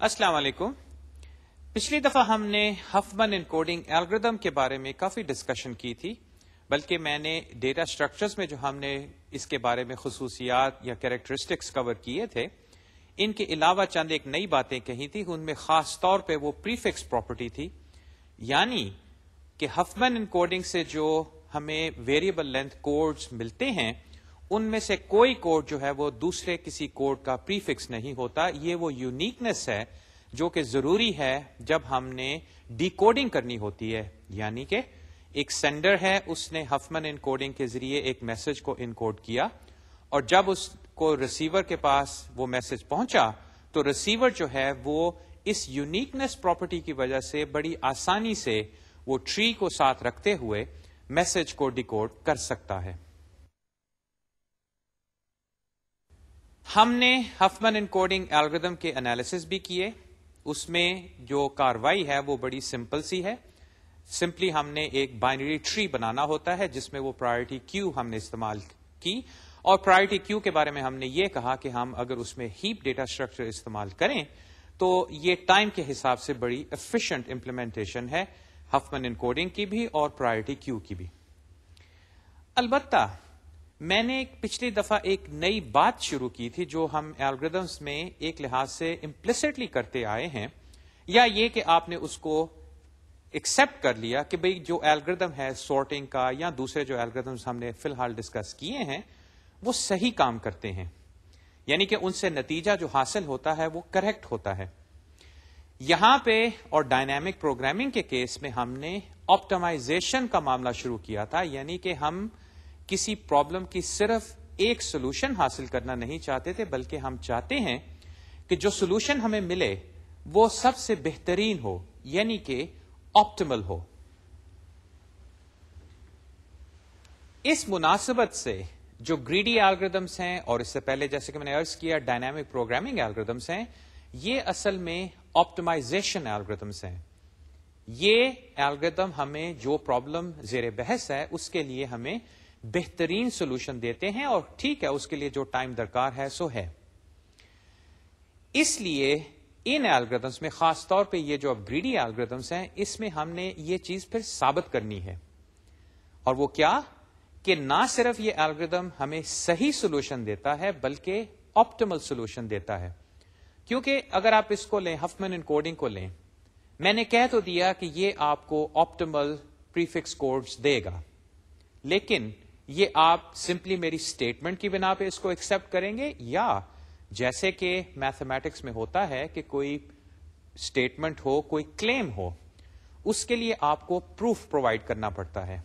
السلام علیکم. پچھلی دفعہ ہم نے ہفمن انکوڈنگ الگوریدم کے بارے میں کافی ڈسکشن کی تھی، بلکہ میں نے ڈیٹا سٹرکچرز میں جو ہم نے اس کے بارے میں خصوصیات یا کیریکٹرسٹکس کور کیے تھے، ان کے علاوہ چند ایک نئی باتیں کہی تھی. ان میں خاص طور پہ وہ پریفکس پراپرٹی تھی، یعنی کہ ہفمن انکوڈنگ سے جو ہمیں ویریبل لینتھ کوڈز ملتے ہیں ان میں سے کوئی کوڈ جو ہے وہ دوسرے کسی کوڈ کا پریفکس نہیں ہوتا. یہ وہ یونیکنیس ہے جو کہ ضروری ہے جب ہم نے ڈی کوڈنگ کرنی ہوتی ہے. یعنی کہ ایک سینڈر ہے، اس نے ہفمن انکوڈنگ کے ذریعے ایک میسج کو انکوڈ کیا، اور جب اس کو ریسیور کے پاس وہ میسج پہنچا تو ریسیور جو ہے وہ اس یونیکنیس پراپرٹی کی وجہ سے بڑی آسانی سے وہ ٹری کو ساتھ رکھتے ہوئے میسج کو ڈیکوڈ کر سکتا ہے. ہم نے ہفمن انکوڈنگ الگوریدم کے انالیسس بھی کیے. اس میں جو کاروائی ہے وہ بڑی سمپل سی ہے. سمپلی ہم نے ایک بائنری ٹری بنانا ہوتا ہے جس میں وہ پرائرٹی کیو ہم نے استعمال کی، اور پرائرٹی کیو کے بارے میں ہم نے یہ کہا کہ ہم اگر اس میں ہیپ ڈیٹا اسٹرکچر استعمال کریں تو یہ ٹائم کے حساب سے بڑی ایفیشینٹ امپلیمنٹیشن ہے ہفمن انکوڈنگ کی بھی اور پرائرٹی کیو کی بھی. البتہ میں نے پچھلی دفعہ ایک نئی بات شروع کی تھی جو ہم الگوریدمس میں ایک لحاظ سے امپلیسٹلی کرتے آئے ہیں، یا یہ کہ آپ نے اس کو ایکسپٹ کر لیا کہ بھئی جو الگوریدم ہے سارٹنگ کا یا دوسرے جو الگوریدمس ہم نے فی الحال ڈسکس کیے ہیں وہ صحیح کام کرتے ہیں، یعنی کہ ان سے نتیجہ جو حاصل ہوتا ہے وہ کریکٹ ہوتا ہے. یہاں پہ اور ڈائنامک پروگرامنگ کے کیس میں ہم نے آپٹمائزیشن کا معاملہ شروع کیا تھا، یعنی کہ ہم کسی پرابلم کی صرف ایک سولوشن حاصل کرنا نہیں چاہتے تھے، بلکہ ہم چاہتے ہیں کہ جو سولوشن ہمیں ملے وہ سب سے بہترین ہو، یعنی کہ آپٹیمل ہو. اس مناسبت سے جو گریڈی الگوریدمس ہیں اور اس سے پہلے جیسے کہ میں نے عرض کیا ڈائنامک پروگرامنگ الگوریدمس ہیں، یہ اصل میں آپٹمائزیشن الگوریدمس ہیں. یہ الگوریدم ہمیں جو پرابلم زیر بحث ہے اس کے لیے ہمیں بہترین سولوشن دیتے ہیں، اور ٹھیک ہے اس کے لیے جو ٹائم درکار ہے سو ہے. اس لیے ان الگوریدمس میں خاص طور پہ یہ جو اب گریڈی الگوریدمس ہیں اس میں ہم نے یہ چیز پھر ثابت کرنی ہے، اور وہ کیا کہ نہ صرف یہ الگوریدم ہمیں صحیح سولوشن دیتا ہے بلکہ آپٹیمل سولوشن دیتا ہے. کیونکہ اگر آپ اس کو لیں ہفمن انکوڈنگ کو لیں، میں نے کہہ تو دیا کہ یہ آپ کو آپٹیمل پریفکس کوڈز دے گا، لیکن یہ آپ سمپلی میری اسٹیٹمنٹ کی بنا پہ اس کو ایکسپٹ کریں گے، یا جیسے کہ میتھمیٹکس میں ہوتا ہے کہ کوئی اسٹیٹمنٹ ہو، کوئی کلیم ہو، اس کے لیے آپ کو پروف پرووائڈ کرنا پڑتا ہے.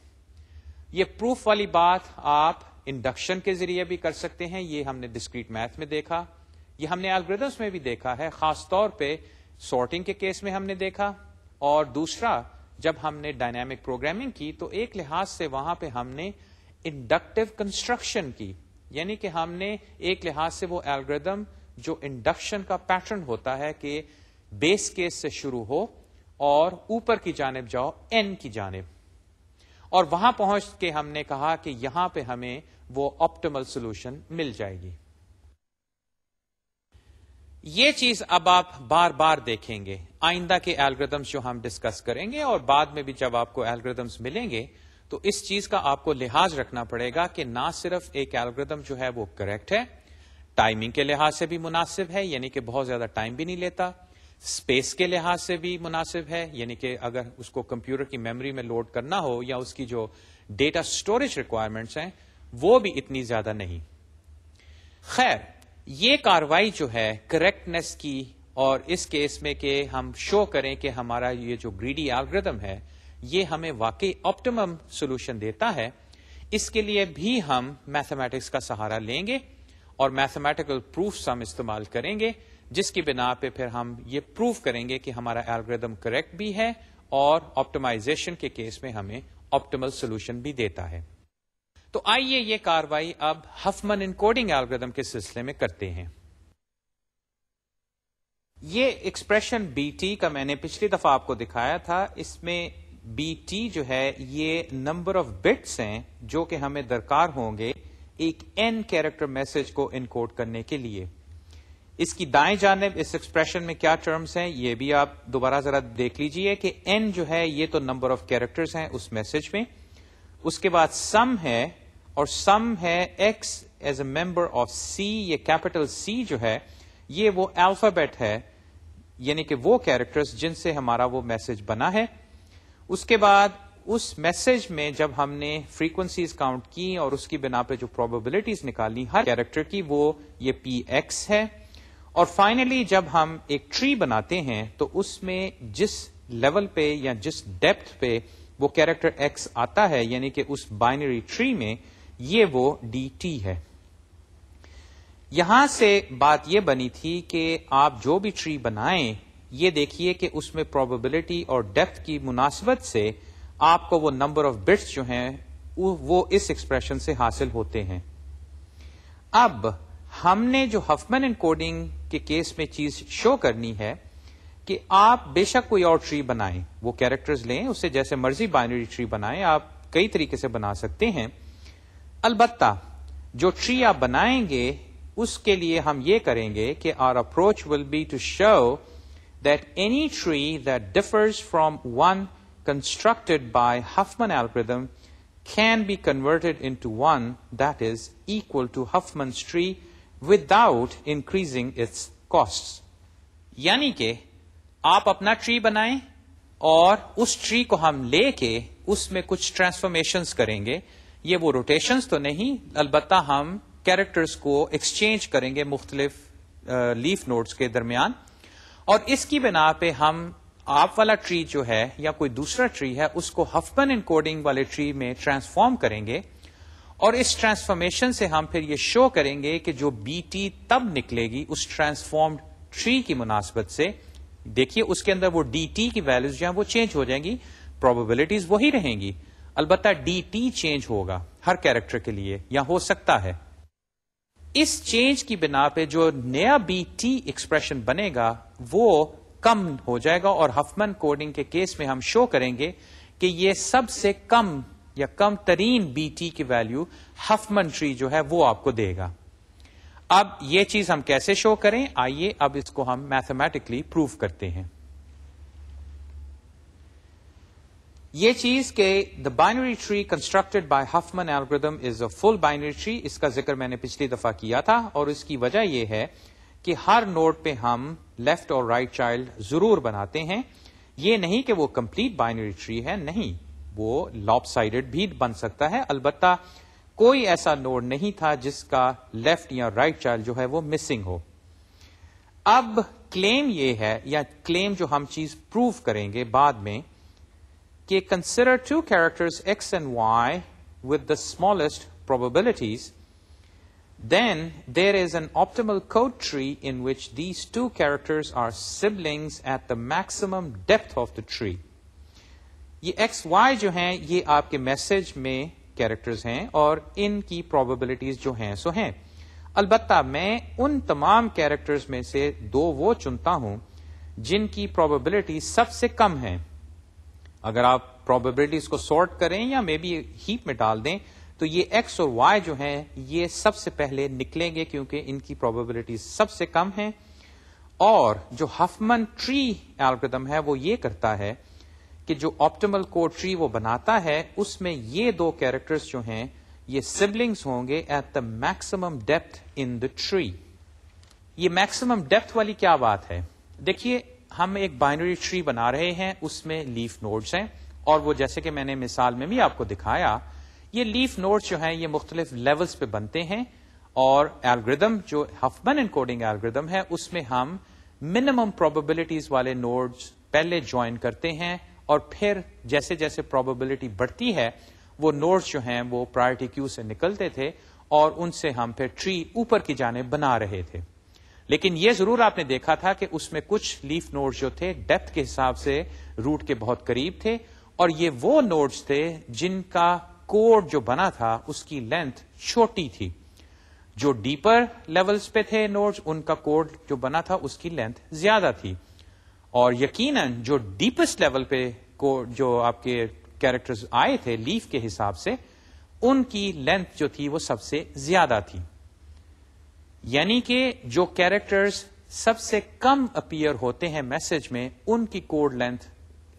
یہ پروف والی بات آپ انڈکشن کے ذریعے بھی کر سکتے ہیں، یہ ہم نے ڈسکریٹ میتھ میں دیکھا، یہ ہم نے الگوریدمس میں بھی دیکھا ہے، خاص طور پہ سارٹنگ کے کیس میں ہم نے دیکھا. اور دوسرا جب ہم نے ڈائنامک پروگرامنگ کی تو ایک لحاظ سے وہاں پہ ہم نے انڈکٹیو کنسٹرکشن کی، یعنی کہ ہم نے ایک لحاظ سے وہ الگوریدم جو انڈکشن کا پیٹرن ہوتا ہے کہ بیس کیس سے شروع ہو اور اوپر کی جانب جاؤ n کی جانب، اور وہاں پہنچ کے ہم نے کہا کہ یہاں پہ ہمیں وہ آپٹیمل سولوشن مل جائے گی. یہ چیز اب آپ بار بار دیکھیں گے آئندہ کے الگوریدمس جو ہم ڈسکس کریں گے، اور بعد میں بھی جب آپ کو الگوریدمس ملیں گے تو اس چیز کا آپ کو لحاظ رکھنا پڑے گا کہ نہ صرف ایک الگوریدم جو ہے وہ کریکٹ ہے، ٹائمنگ کے لحاظ سے بھی مناسب ہے، یعنی کہ بہت زیادہ ٹائم بھی نہیں لیتا، اسپیس کے لحاظ سے بھی مناسب ہے، یعنی کہ اگر اس کو کمپیوٹر کی میموری میں لوڈ کرنا ہو یا اس کی جو ڈیٹا سٹوریج ریکوائرمنٹس ہیں وہ بھی اتنی زیادہ نہیں. خیر، یہ کاروائی جو ہے کریکٹنس کی، اور اس کیس میں کہ ہم شو کریں کہ ہمارا یہ جو گریڈی الگوریدم ہے یہ ہمیں واقعی آپٹیمم سولوشن دیتا ہے، اس کے لیے بھی ہم میتھمیٹکس کا سہارا لیں گے اور میتھمیٹیکل پروفس ہم استعمال کریں گے، جس کی بنا پہ پھر ہم یہ پروف کریں گے کہ ہمارا الگوریدم کریکٹ بھی ہے اور آپٹمائزیشن کے کیس میں ہمیں آپٹیمل سولوشن بھی دیتا ہے. تو آئیے یہ کاروائی اب ہفمن انکوڈنگ الگوریدم کے سلسلے میں کرتے ہیں. یہ ایکسپریشن بی ٹی کا میں نے پچھلی دفعہ آپ کو دکھایا تھا، اس میں بی ٹی جو ہے یہ نمبر آف بٹس ہیں جو کہ ہمیں درکار ہوں گے ایک n کیریکٹر میسج کو انکوڈ کرنے کے لیے. اس کی دائیں جانب اس ایکسپریشن میں کیا ٹرمز ہیں یہ بھی آپ دوبارہ ذرا دیکھ لیجئے کہ n جو ہے یہ تو نمبر آف کیریکٹرز ہیں اس میسج میں. اس کے بعد سم ہے اور سم ہے x as a member of C. یہ کیپٹل C جو ہے یہ وہ الفابیٹ ہے یعنی کہ وہ کیریکٹرز جن سے ہمارا وہ میسج بنا ہے. اس کے بعد اس میسج میں جب ہم نے فریکوینسیز کاؤنٹ کی اور اس کی بنا پہ جو پروبیبلٹیز نکالی ہر کیریکٹر کی وہ یہ px ہے. اور فائنلی جب ہم ایک ٹری بناتے ہیں تو اس میں جس لیول پہ یا جس ڈیپتھ پہ وہ کیریکٹر ایکس آتا ہے یعنی کہ اس بائنری ٹری میں یہ وہ ڈی ٹی ہے. یہاں سے بات یہ بنی تھی کہ آپ جو بھی ٹری بنائیں یہ دیکھیے کہ اس میں پروبیبلٹی اور ڈیپتھ کی مناسبت سے آپ کو وہ نمبر آف بٹس جو ہیں وہ اس ایکسپریشن سے حاصل ہوتے ہیں. اب ہم نے جو ہفمن انکوڈنگ کے کیس میں چیز شو کرنی ہے کہ آپ بے شک کوئی اور ٹری بنائیں وہ کیریکٹرز لیں اسے جیسے مرضی بائنری ٹری بنائیں آپ کئی طریقے سے بنا سکتے ہیں. البتہ جو ٹری آپ بنائیں گے اس کے لیے ہم یہ کریں گے کہ our approach will be to show that any tree that differs from one constructed by Huffman algorithm can be converted into one that is equal to Huffman's tree without increasing its costs. یعنی کہ آپ اپنا tree بنائیں اور اس tree کو ہم لے کے اس میں کچھ ٹرانسفارمیشنز کریں گے. یہ وہ روٹیشنز تو نہیں البتہ ہم کیریکٹرز کو ایکسچینج کریں گے مختلف لیف نوڈز کے درمیان اور اس کی بنا پہ ہم آپ والا ٹری جو ہے یا کوئی دوسرا ٹری ہے اس کو ہفمن انکوڈنگ والے ٹری میں ٹرانسفارم کریں گے اور اس ٹرانسفارمیشن سے ہم پھر یہ شو کریں گے کہ جو بی ٹی تب نکلے گی اس ٹرانسفارمڈ ٹری کی مناسبت سے. دیکھیے اس کے اندر وہ ڈی ٹی کی ویلوز جو ہیں وہ چینج ہو جائیں گی پروبیبلٹیز وہی رہیں گی البتہ ڈی ٹی چینج ہوگا ہر کیریکٹر کے لیے یا ہو سکتا ہے. اس چینج کی بنا پہ جو نیا بی ٹی ایکسپریشن بنے گا وہ کم ہو جائے گا اور ہفمن کوڈنگ کے کیس میں ہم شو کریں گے کہ یہ سب سے کم یا کم ترین بی ٹی کی ویلیو ہفمن ٹری جو ہے وہ آپ کو دے گا. اب یہ چیز ہم کیسے شو کریں آئیے اب اس کو ہم میتھمیٹکلی پروف کرتے ہیں. یہ چیز کہ the binary tree constructed by Huffman algorithm is a full binary tree اس کا ذکر میں نے پچھلی دفعہ کیا تھا اور اس کی وجہ یہ ہے کہ ہر نوڈ پہ ہم لیفٹ اور رائٹ چائلڈ ضرور بناتے ہیں. یہ نہیں کہ وہ کمپلیٹ بائنری ٹری ہے نہیں وہ لاپ سائڈڈ بھی بن سکتا ہے البتہ کوئی ایسا نوڈ نہیں تھا جس کا لیفٹ یا رائٹ چائلڈ جو ہے وہ مسنگ ہو. اب کلیم یہ ہے یا کلیم جو ہم چیز پروف کریں گے بعد میں کہ consider two characters X and Y with the smallest probabilities, then there is an optimal code tree in which these two characters are siblings at the maximum depth of the tree. یہ x Y جو ہیں یہ آپ کے message میں characters ہیں اور ان کی پروبیبلٹیز جو ہیں سو ہیں. البتہ میں ان تمام کیریکٹرز میں سے دو وہ چنتا ہوں جن کی پروبیبلٹی سب سے کم ہے. اگر آپ پروبیبلٹیز کو سارٹ کریں یا مے بی ہیپ میں ڈال دیں تو یہ ایکس اور وائی جو ہیں یہ سب سے پہلے نکلیں گے کیونکہ ان کی پروبیبلٹیز سب سے کم ہیں. اور جو ہفمن ٹری الگوریتھم ہے وہ یہ کرتا ہے کہ جو آپٹیمل کوڈ ٹری وہ بناتا ہے اس میں یہ دو کیریکٹرز جو ہیں یہ سبلنگز ہوں گے at the maximum depth in the tree. یہ میکسیمم ڈیپتھ والی کیا بات ہے؟ دیکھیے ہم ایک بائنری ٹری بنا رہے ہیں اس میں لیف نوڈز ہیں اور وہ جیسے کہ میں نے مثال میں بھی آپ کو دکھایا یہ لیف نوڈز جو ہیں یہ مختلف لیولز پہ بنتے ہیں اور الگوریتھم جو ہفمن انکوڈنگ الگوریتھم ہے اس میں ہم منیمم پروبیبلٹیز والے نوڈز پہلے جوائن کرتے ہیں اور پھر جیسے جیسے پروبیبلٹی بڑھتی ہے وہ نوڈز جو ہیں وہ پرائرٹی کیو سے نکلتے تھے اور ان سے ہم پھر ٹری اوپر کی جانب بنا رہے تھے. لیکن یہ ضرور آپ نے دیکھا تھا کہ اس میں کچھ لیف نوڈز جو تھے ڈیپتھ کے حساب سے روٹ کے بہت قریب تھے اور یہ وہ نوڈز تھے جن کا کوڈ جو بنا تھا اس کی لینتھ چھوٹی تھی. جو ڈیپر لیولز پہ تھے نوڈز ان کا کوڈ جو بنا تھا اس کی لینتھ زیادہ تھی اور یقیناً جو ڈیپسٹ لیول پہ جو آپ کے کیریکٹرز آئے تھے لیف کے حساب سے ان کی لینتھ جو تھی وہ سب سے زیادہ تھی. یعنی کہ جو کیریکٹرز سب سے کم اپیئر ہوتے ہیں میسج میں ان کی کوڈ لینتھ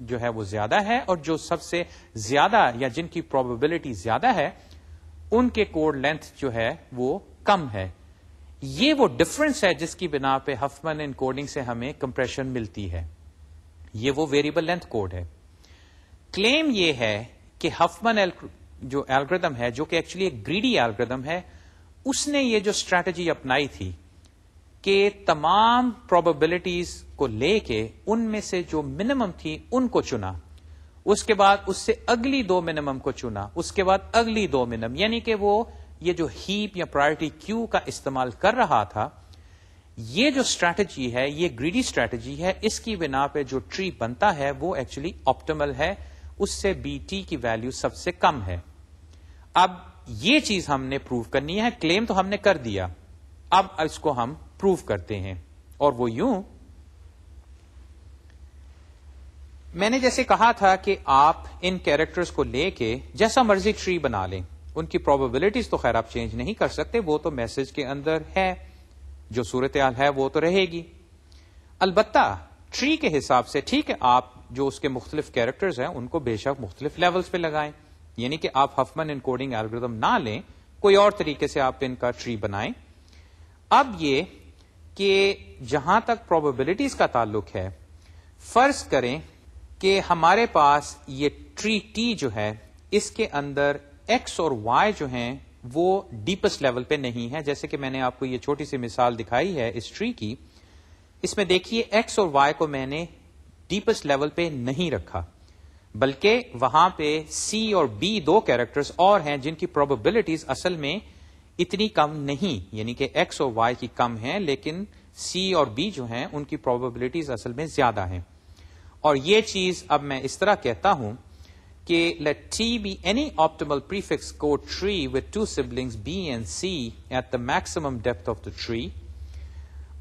جو ہے وہ زیادہ ہے، اور جو سب سے زیادہ یا جن کی پروبیبلٹی زیادہ ہے ان کے کوڈ لینتھ جو ہے وہ کم ہے. یہ وہ ڈفرنس ہے جس کی بنا پہ ہفمن انکوڈنگ سے ہمیں کمپریشن ملتی ہے. یہ وہ ویریبل لینتھ کوڈ ہے. کلیم یہ ہے کہ ہفمن جو الگوریتھم ہے، جو کہ ایکچولی ایک گریڈی الگوریتھم ہے، اس نے یہ جو اسٹریٹجی اپنائی تھی کہ تمام پروبیبلٹیز کو لے کے ان میں سے جو منیمم تھی ان کو چنا، اس کے بعد اس سے اگلی 2 منیمم کو چنا، اس کے بعد اگلی 2 منیمم، یعنی کہ وہ یہ جو ہیپ یا پرائرٹی کیو کا استعمال کر رہا تھا. یہ جو اسٹریٹجی ہے، یہ گریڈی اسٹریٹجی ہے. اس کی بنا پہ جو ٹری بنتا ہے وہ ایکچولی آپٹیمل ہے، اس سے بی ٹی کی ویلیو سب سے کم ہے. اب یہ چیز ہم نے پروو کرنی ہے. کلیم تو ہم نے کر دیا، اب اس کو ہم پروو کرتے ہیں. اور وہ یوں، میں نے جیسے کہا تھا کہ آپ ان کیریکٹرز کو لے کے جیسا مرضی ٹری بنا لیں، ان کی پروبیبلٹیز تو خیر آپ چینج نہیں کر سکتے، وہ تو میسج کے اندر ہے، جو صورتحال ہے وہ تو رہے گی. البتہ ٹری کے حساب سے ٹھیک ہے، آپ جو اس کے مختلف کیریکٹرز ہیں ان کو بے شک مختلف لیولز پہ لگائیں، یعنی کہ آپ ہفمن انکوڈنگ الگوریتھم نہ لیں، کوئی اور طریقے سے آپ ان کا ٹری بنائیں. اب یہ کہ جہاں تک پروبیبلٹیز کا تعلق ہے، فرض کریں کہ ہمارے پاس یہ ٹری ٹی جو ہے اس کے اندر ایکس اور وائی جو ہیں وہ ڈیپسٹ لیول پہ نہیں ہے. جیسے کہ میں نے آپ کو یہ چھوٹی سی مثال دکھائی ہے اس ٹری کی، اس میں دیکھیے ایکس اور وائی کو میں نے ڈیپسٹ لیول پہ نہیں رکھا، بلکہ وہاں پہ سی اور بی 2 کیریکٹرز اور ہیں جن کی پروبیبلٹیز اصل میں اتنی کم نہیں، یعنی کہ ایکس اور وائی کی کم ہیں، لیکن سی اور بی جو ہیں ان کی پروبیبلٹیز اصل میں زیادہ ہیں. اور یہ چیز اب میں اس طرح کہتا ہوں کہ let T be any optimal prefix code tree with 2 siblings B and C at the maximum depth of the tree,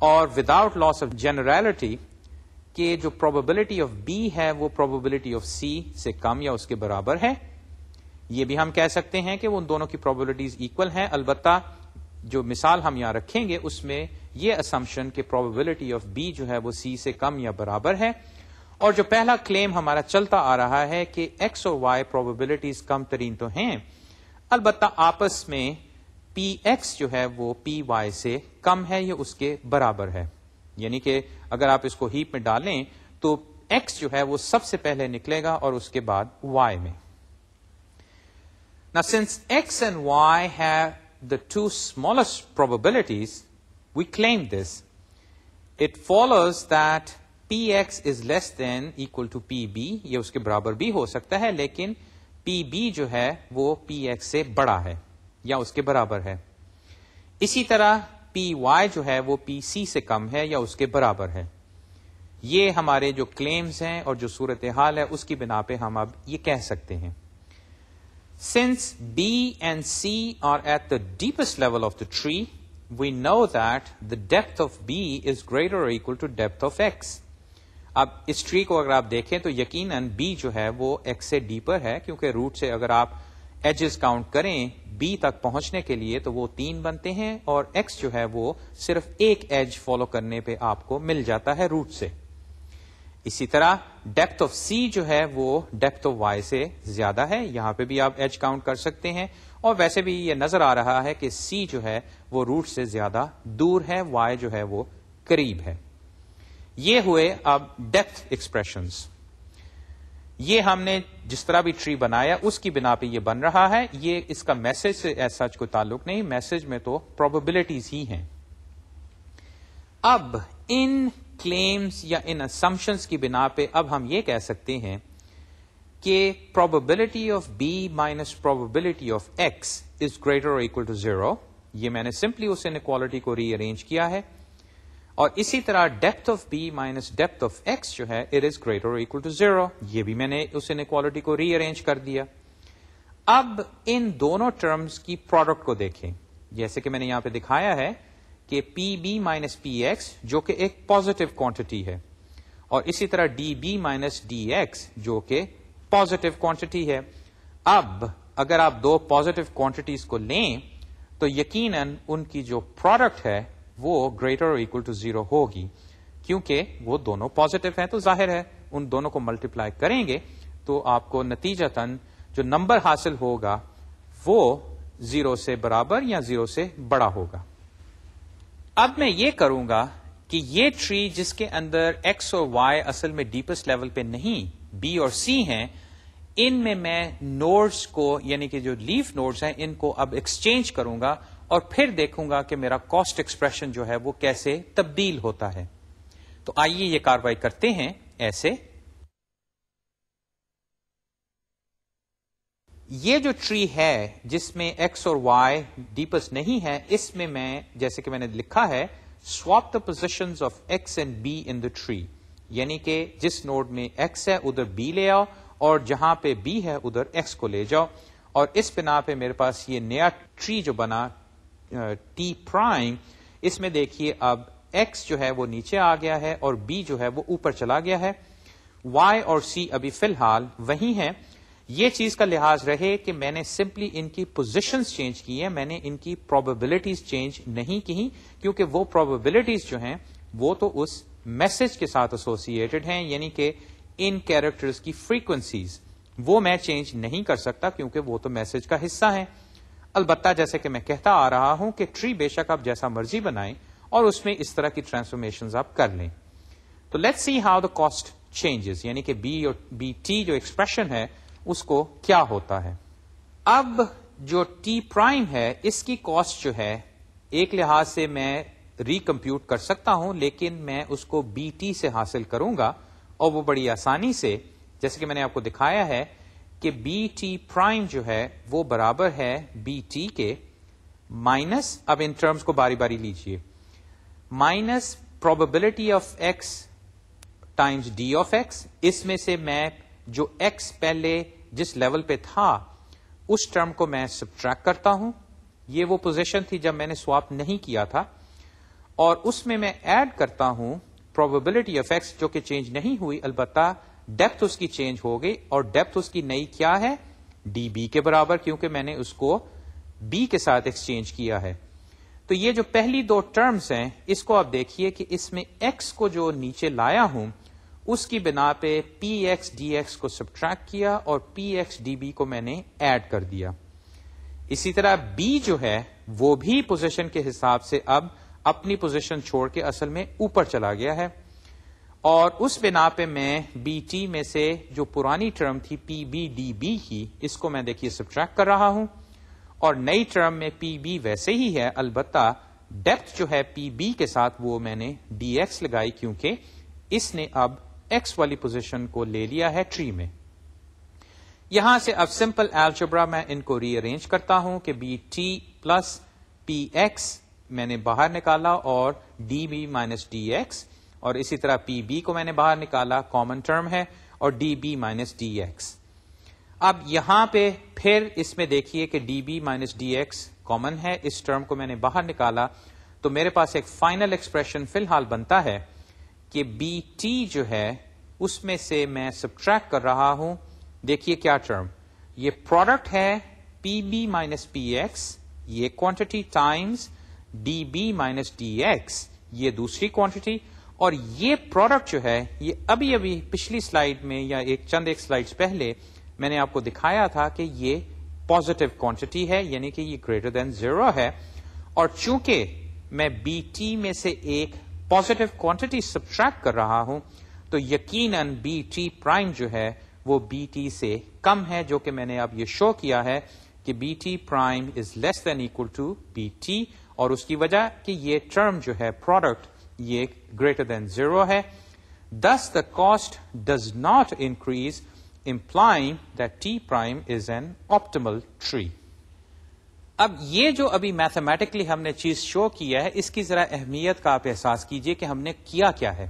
اور without loss of generality کہ جو probability of B ہے وہ probability of C سے کم یا اس کے برابر ہے. یہ بھی ہم کہہ سکتے ہیں کہ وہ ان دونوں کی probabilities equal ہیں. البتہ جو مثال ہم یہاں رکھیں گے اس میں یہ assumption کہ probability of B جو ہے وہ C سے کم یا برابر ہے. اور جو پہلا کلیم ہمارا چلتا آ رہا ہے کہ ایکس اور وائی پروبیبلٹیز کم ترین تو ہیں، البتہ آپس میں پی ایکس جو ہے وہ پی وائی سے کم ہے یا اس کے برابر ہے. یعنی کہ اگر آپ اس کو ہیپ میں ڈالیں تو ایکس جو ہے وہ سب سے پہلے نکلے گا اور اس کے بعد وائی میں. Now since x and y have the 2 smallest probabilities, we claim this. It follows that px is less than equal to pb. یہ اس کے برابر بھی ہو سکتا ہے، لیکن pb جو ہے وہ px سے بڑا ہے یا اس کے برابر ہے. اسی طرح py جو ہے وہ pc سے کم ہے یا اس کے برابر ہے. یہ ہمارے جو کلیمز ہیں اور جو صورتحال ہے اس کی بنا پہ ہم اب یہ کہہ سکتے ہیں. Since b and c are at the deepest level of the tree, we know that the depth of b is greater or equal to depth of x. اب اس ٹری کو اگر آپ دیکھیں تو یقیناً بی جو ہے وہ ایکس سے ڈیپر ہے، کیونکہ روٹ سے اگر آپ ایجز کاؤنٹ کریں بی تک پہنچنے کے لیے تو وہ 3 بنتے ہیں، اور ایکس جو ہے وہ صرف ایک ایج فالو کرنے پہ آپ کو مل جاتا ہے روٹ سے. اسی طرح ڈیپتھ آف سی جو ہے وہ ڈیپتھ آف وائی سے زیادہ ہے. یہاں پہ بھی آپ ایج کاؤنٹ کر سکتے ہیں، اور ویسے بھی یہ نظر آ رہا ہے کہ سی جو ہے وہ روٹ سے زیادہ دور ہے، وائی جو ہے وہ قریب ہے. یہ ہوئے اب ڈیپتھ ایکسپریشنز. یہ ہم نے جس طرح بھی ٹری بنایا اس کی بنا پہ یہ بن رہا ہے. یہ اس کا میسج سے ایز سچ کوئی تعلق نہیں، میسج میں تو پروبیبلٹیز ہی ہیں. اب ان کلیمز یا ان اسمپشنز کی بنا پہ اب ہم یہ کہہ سکتے ہیں کہ probability of b minus probability of x is greater or equal to 0. یہ میں نے سمپلی اس انیکوالٹی کو ری ارینج کیا ہے. اور اسی طرح depth of B minus depth of x جو ہے اٹ از گریٹر اور اکول ٹو 0. یہ بھی میں نے اس انیکوالٹی کو ری ارینج کر دیا. اب ان دونوں ٹرمز کی پروڈکٹ کو دیکھیں. جیسے کہ میں نے یہاں پہ دکھایا ہے کہ پی بی مائنس پی ایکس جو کہ ایک پازیٹو کوانٹٹی ہے، اور اسی طرح D B minus D x جو کہ پازیٹو کوانٹٹی ہے. اب اگر آپ 2 پازیٹو کوانٹٹیز کو لیں تو یقیناً ان کی جو پروڈکٹ ہے وہ گریٹر اور اکول ٹو 0 ہوگی، کیونکہ وہ دونوں پازیٹو ہیں، تو ظاہر ہے ان دونوں کو ملٹیپلائی کریں گے تو آپ کو نتیجتاً جو نمبر حاصل ہوگا وہ 0 سے برابر یا 0 سے بڑا ہوگا۔ اب میں یہ کروں گا کہ یہ ٹری جس کے اندر ایکس اور وائی اصل میں ڈیپسٹ لیول پہ نہیں، بی اور سی ہیں، ان میں نوڈز کو یعنی کہ جو لیف نوڈز ہیں ان کو اب ایکسچینج کروں گا اور پھر دیکھوں گا کہ میرا کاسٹ ایکسپریشن جو ہے وہ کیسے تبدیل ہوتا ہے۔ تو آئیے یہ کاروائی کرتے ہیں ایسے۔ یہ جو ٹری ہے جس میں ایکس اور وائی ڈیپسٹ نہیں ہے، اس میں جیسے کہ میں نے لکھا ہے swap the positions of X and B in the tree, یعنی کہ جس نوڈ میں ایکس ہے ادھر بی لے آؤ اور جہاں پہ بی ہے ادھر ایکس کو لے جاؤ، اور اس بنا پہ میرے پاس یہ نیا ٹری جو بنا ٹی پرائم، اس میں دیکھیے اب ایکس جو ہے وہ نیچے آ گیا ہے اور بی جو ہے وہ اوپر چلا گیا ہے، وائی اور سی ابھی فی الحال وہی ہیں۔ یہ چیز کا لحاظ رہے کہ میں نے سمپلی ان کی پوزیشنز چینج کی ہیں، میں نے ان کی پروبیبلٹیز چینج نہیں کی، کیونکہ وہ پروبیبلٹیز جو ہیں وہ تو اس میسج کے ساتھ ایسوسیٹڈ ہیں، یعنی کہ ان کیریکٹرز کی فریکوینسیز وہ میں چینج نہیں کر سکتا کیونکہ وہ تو میسج کا حصہ ہیں۔ البتہ جیسے کہ میں کہتا آ رہا ہوں کہ ٹری بے شک آپ جیسا مرضی بنائیں اور اس میں اس طرح کی ٹرانسفارمیشنز آپ کر لیں۔ تو let's see how the cost changes, یعنی کہ بی اور بی ٹی جو ایکسپریشن ہے اس کو کیا ہوتا ہے۔ اب جو ٹی پرائم ہے اس کی کاسٹ جو ہے ایک لحاظ سے میں ریکمپیوٹ کر سکتا ہوں، لیکن میں اس کو بی ٹی سے حاصل کروں گا اور وہ بڑی آسانی سے، جیسے کہ میں نے آپ کو دکھایا ہے کہ بی ٹی پرائم جو ہے وہ برابر ہے بی ٹی کے مائنس، اب ان ٹرمز کو باری باری لیجئے، minus probability of X times D of X, اس میں سے میں جو ایکس پہلے جس لیول پہ تھا اس ٹرم کو میں سبٹریکٹ کرتا ہوں، یہ وہ پوزیشن تھی جب میں نے سواپ نہیں کیا تھا، اور اس میں ایڈ کرتا ہوں پروبیبلٹی آف ایکس جو کہ چینج نہیں ہوئی، البتہ ڈیپتھ اس کی چینج ہو گئی، اور ڈیپتھ اس کی نئی کیا ہے ڈی بی کے برابر، کیونکہ میں نے اس کو بی کے ساتھ ایکسچینج کیا ہے۔ تو یہ جو پہلی دو ٹرمز ہیں اس کو آپ دیکھیے کہ اس میں ایکس کو جو نیچے لایا ہوں اس کی بنا پہ پی ایکس ڈی ایکس کو سبٹریکٹ کیا اور پی ایکس ڈی بی کو میں نے ایڈ کر دیا۔ اسی طرح بی جو ہے وہ بھی پوزیشن کے حساب سے اب اپنی پوزیشن چھوڑ کے اصل میں اوپر چلا گیا ہے، اور اس بنا پہ میں بی ٹی میں سے جو پرانی ٹرم تھی پی بی ڈی بی کی، اس کو میں دیکھیے سبٹریکٹ کر رہا ہوں، اور نئی ٹرم میں پی بی ویسے ہی ہے، البتہ ڈیپتھ جو ہے پی بی کے ساتھ وہ میں نے ڈی ایکس لگائی، کیونکہ اس نے اب ایکس والی پوزیشن کو لے لیا ہے ٹری میں۔ یہاں سے اب سمپل الجبرا میں ان کو ری ارینج کرتا ہوں کہ B T plus P x میں نے باہر نکالا اور D B minus D x, اور اسی طرح پی بی کو میں نے باہر نکالا، کامن ٹرم ہے، اور D B minus D x. اب یہاں پہ پھر اس میں دیکھیے کہ D B minus D x common ہے، اس ٹرم کو میں نے باہر نکالا، تو میرے پاس ایک فائنل ایکسپریشن فی الحال بنتا ہے کہ بی ٹی جو ہے اس میں سے میں سبٹریکٹ کر رہا ہوں، دیکھیے کیا ٹرم، یہ پروڈکٹ ہے پی بی مائنس پی ایکس، یہ quantity Times D B minus D x, یہ دوسری کوانٹٹی، اور یہ پروڈکٹ جو ہے یہ ابھی پچھلی سلائیڈ میں یا چند سلائیڈز پہلے میں نے آپ کو دکھایا تھا کہ یہ پازیٹیو کوانٹٹی ہے، یعنی کہ یہ گریٹر دین 0 ہے، اور چونکہ میں بی ٹی میں سے ایک پازیٹیو کوانٹٹی سبٹریکٹ کر رہا ہوں تو یقیناً بی ٹی پرائم جو ہے وہ بی ٹی سے کم ہے، جو کہ میں نے اب یہ شو کیا ہے کہ B T prime is less than equal to B T, اور اس کی وجہ کہ یہ ٹرم جو ہے پروڈکٹ یہ گریٹر دین 0 ہے۔ Thus the cost does not increase, implying that T prime is an optimal tree. اب یہ جو ابھی میتھمیٹکلی ہم نے چیز شو کیا ہے اس کی ذرا اہمیت کا آپ احساس کیجئے کہ ہم نے کیا ہے۔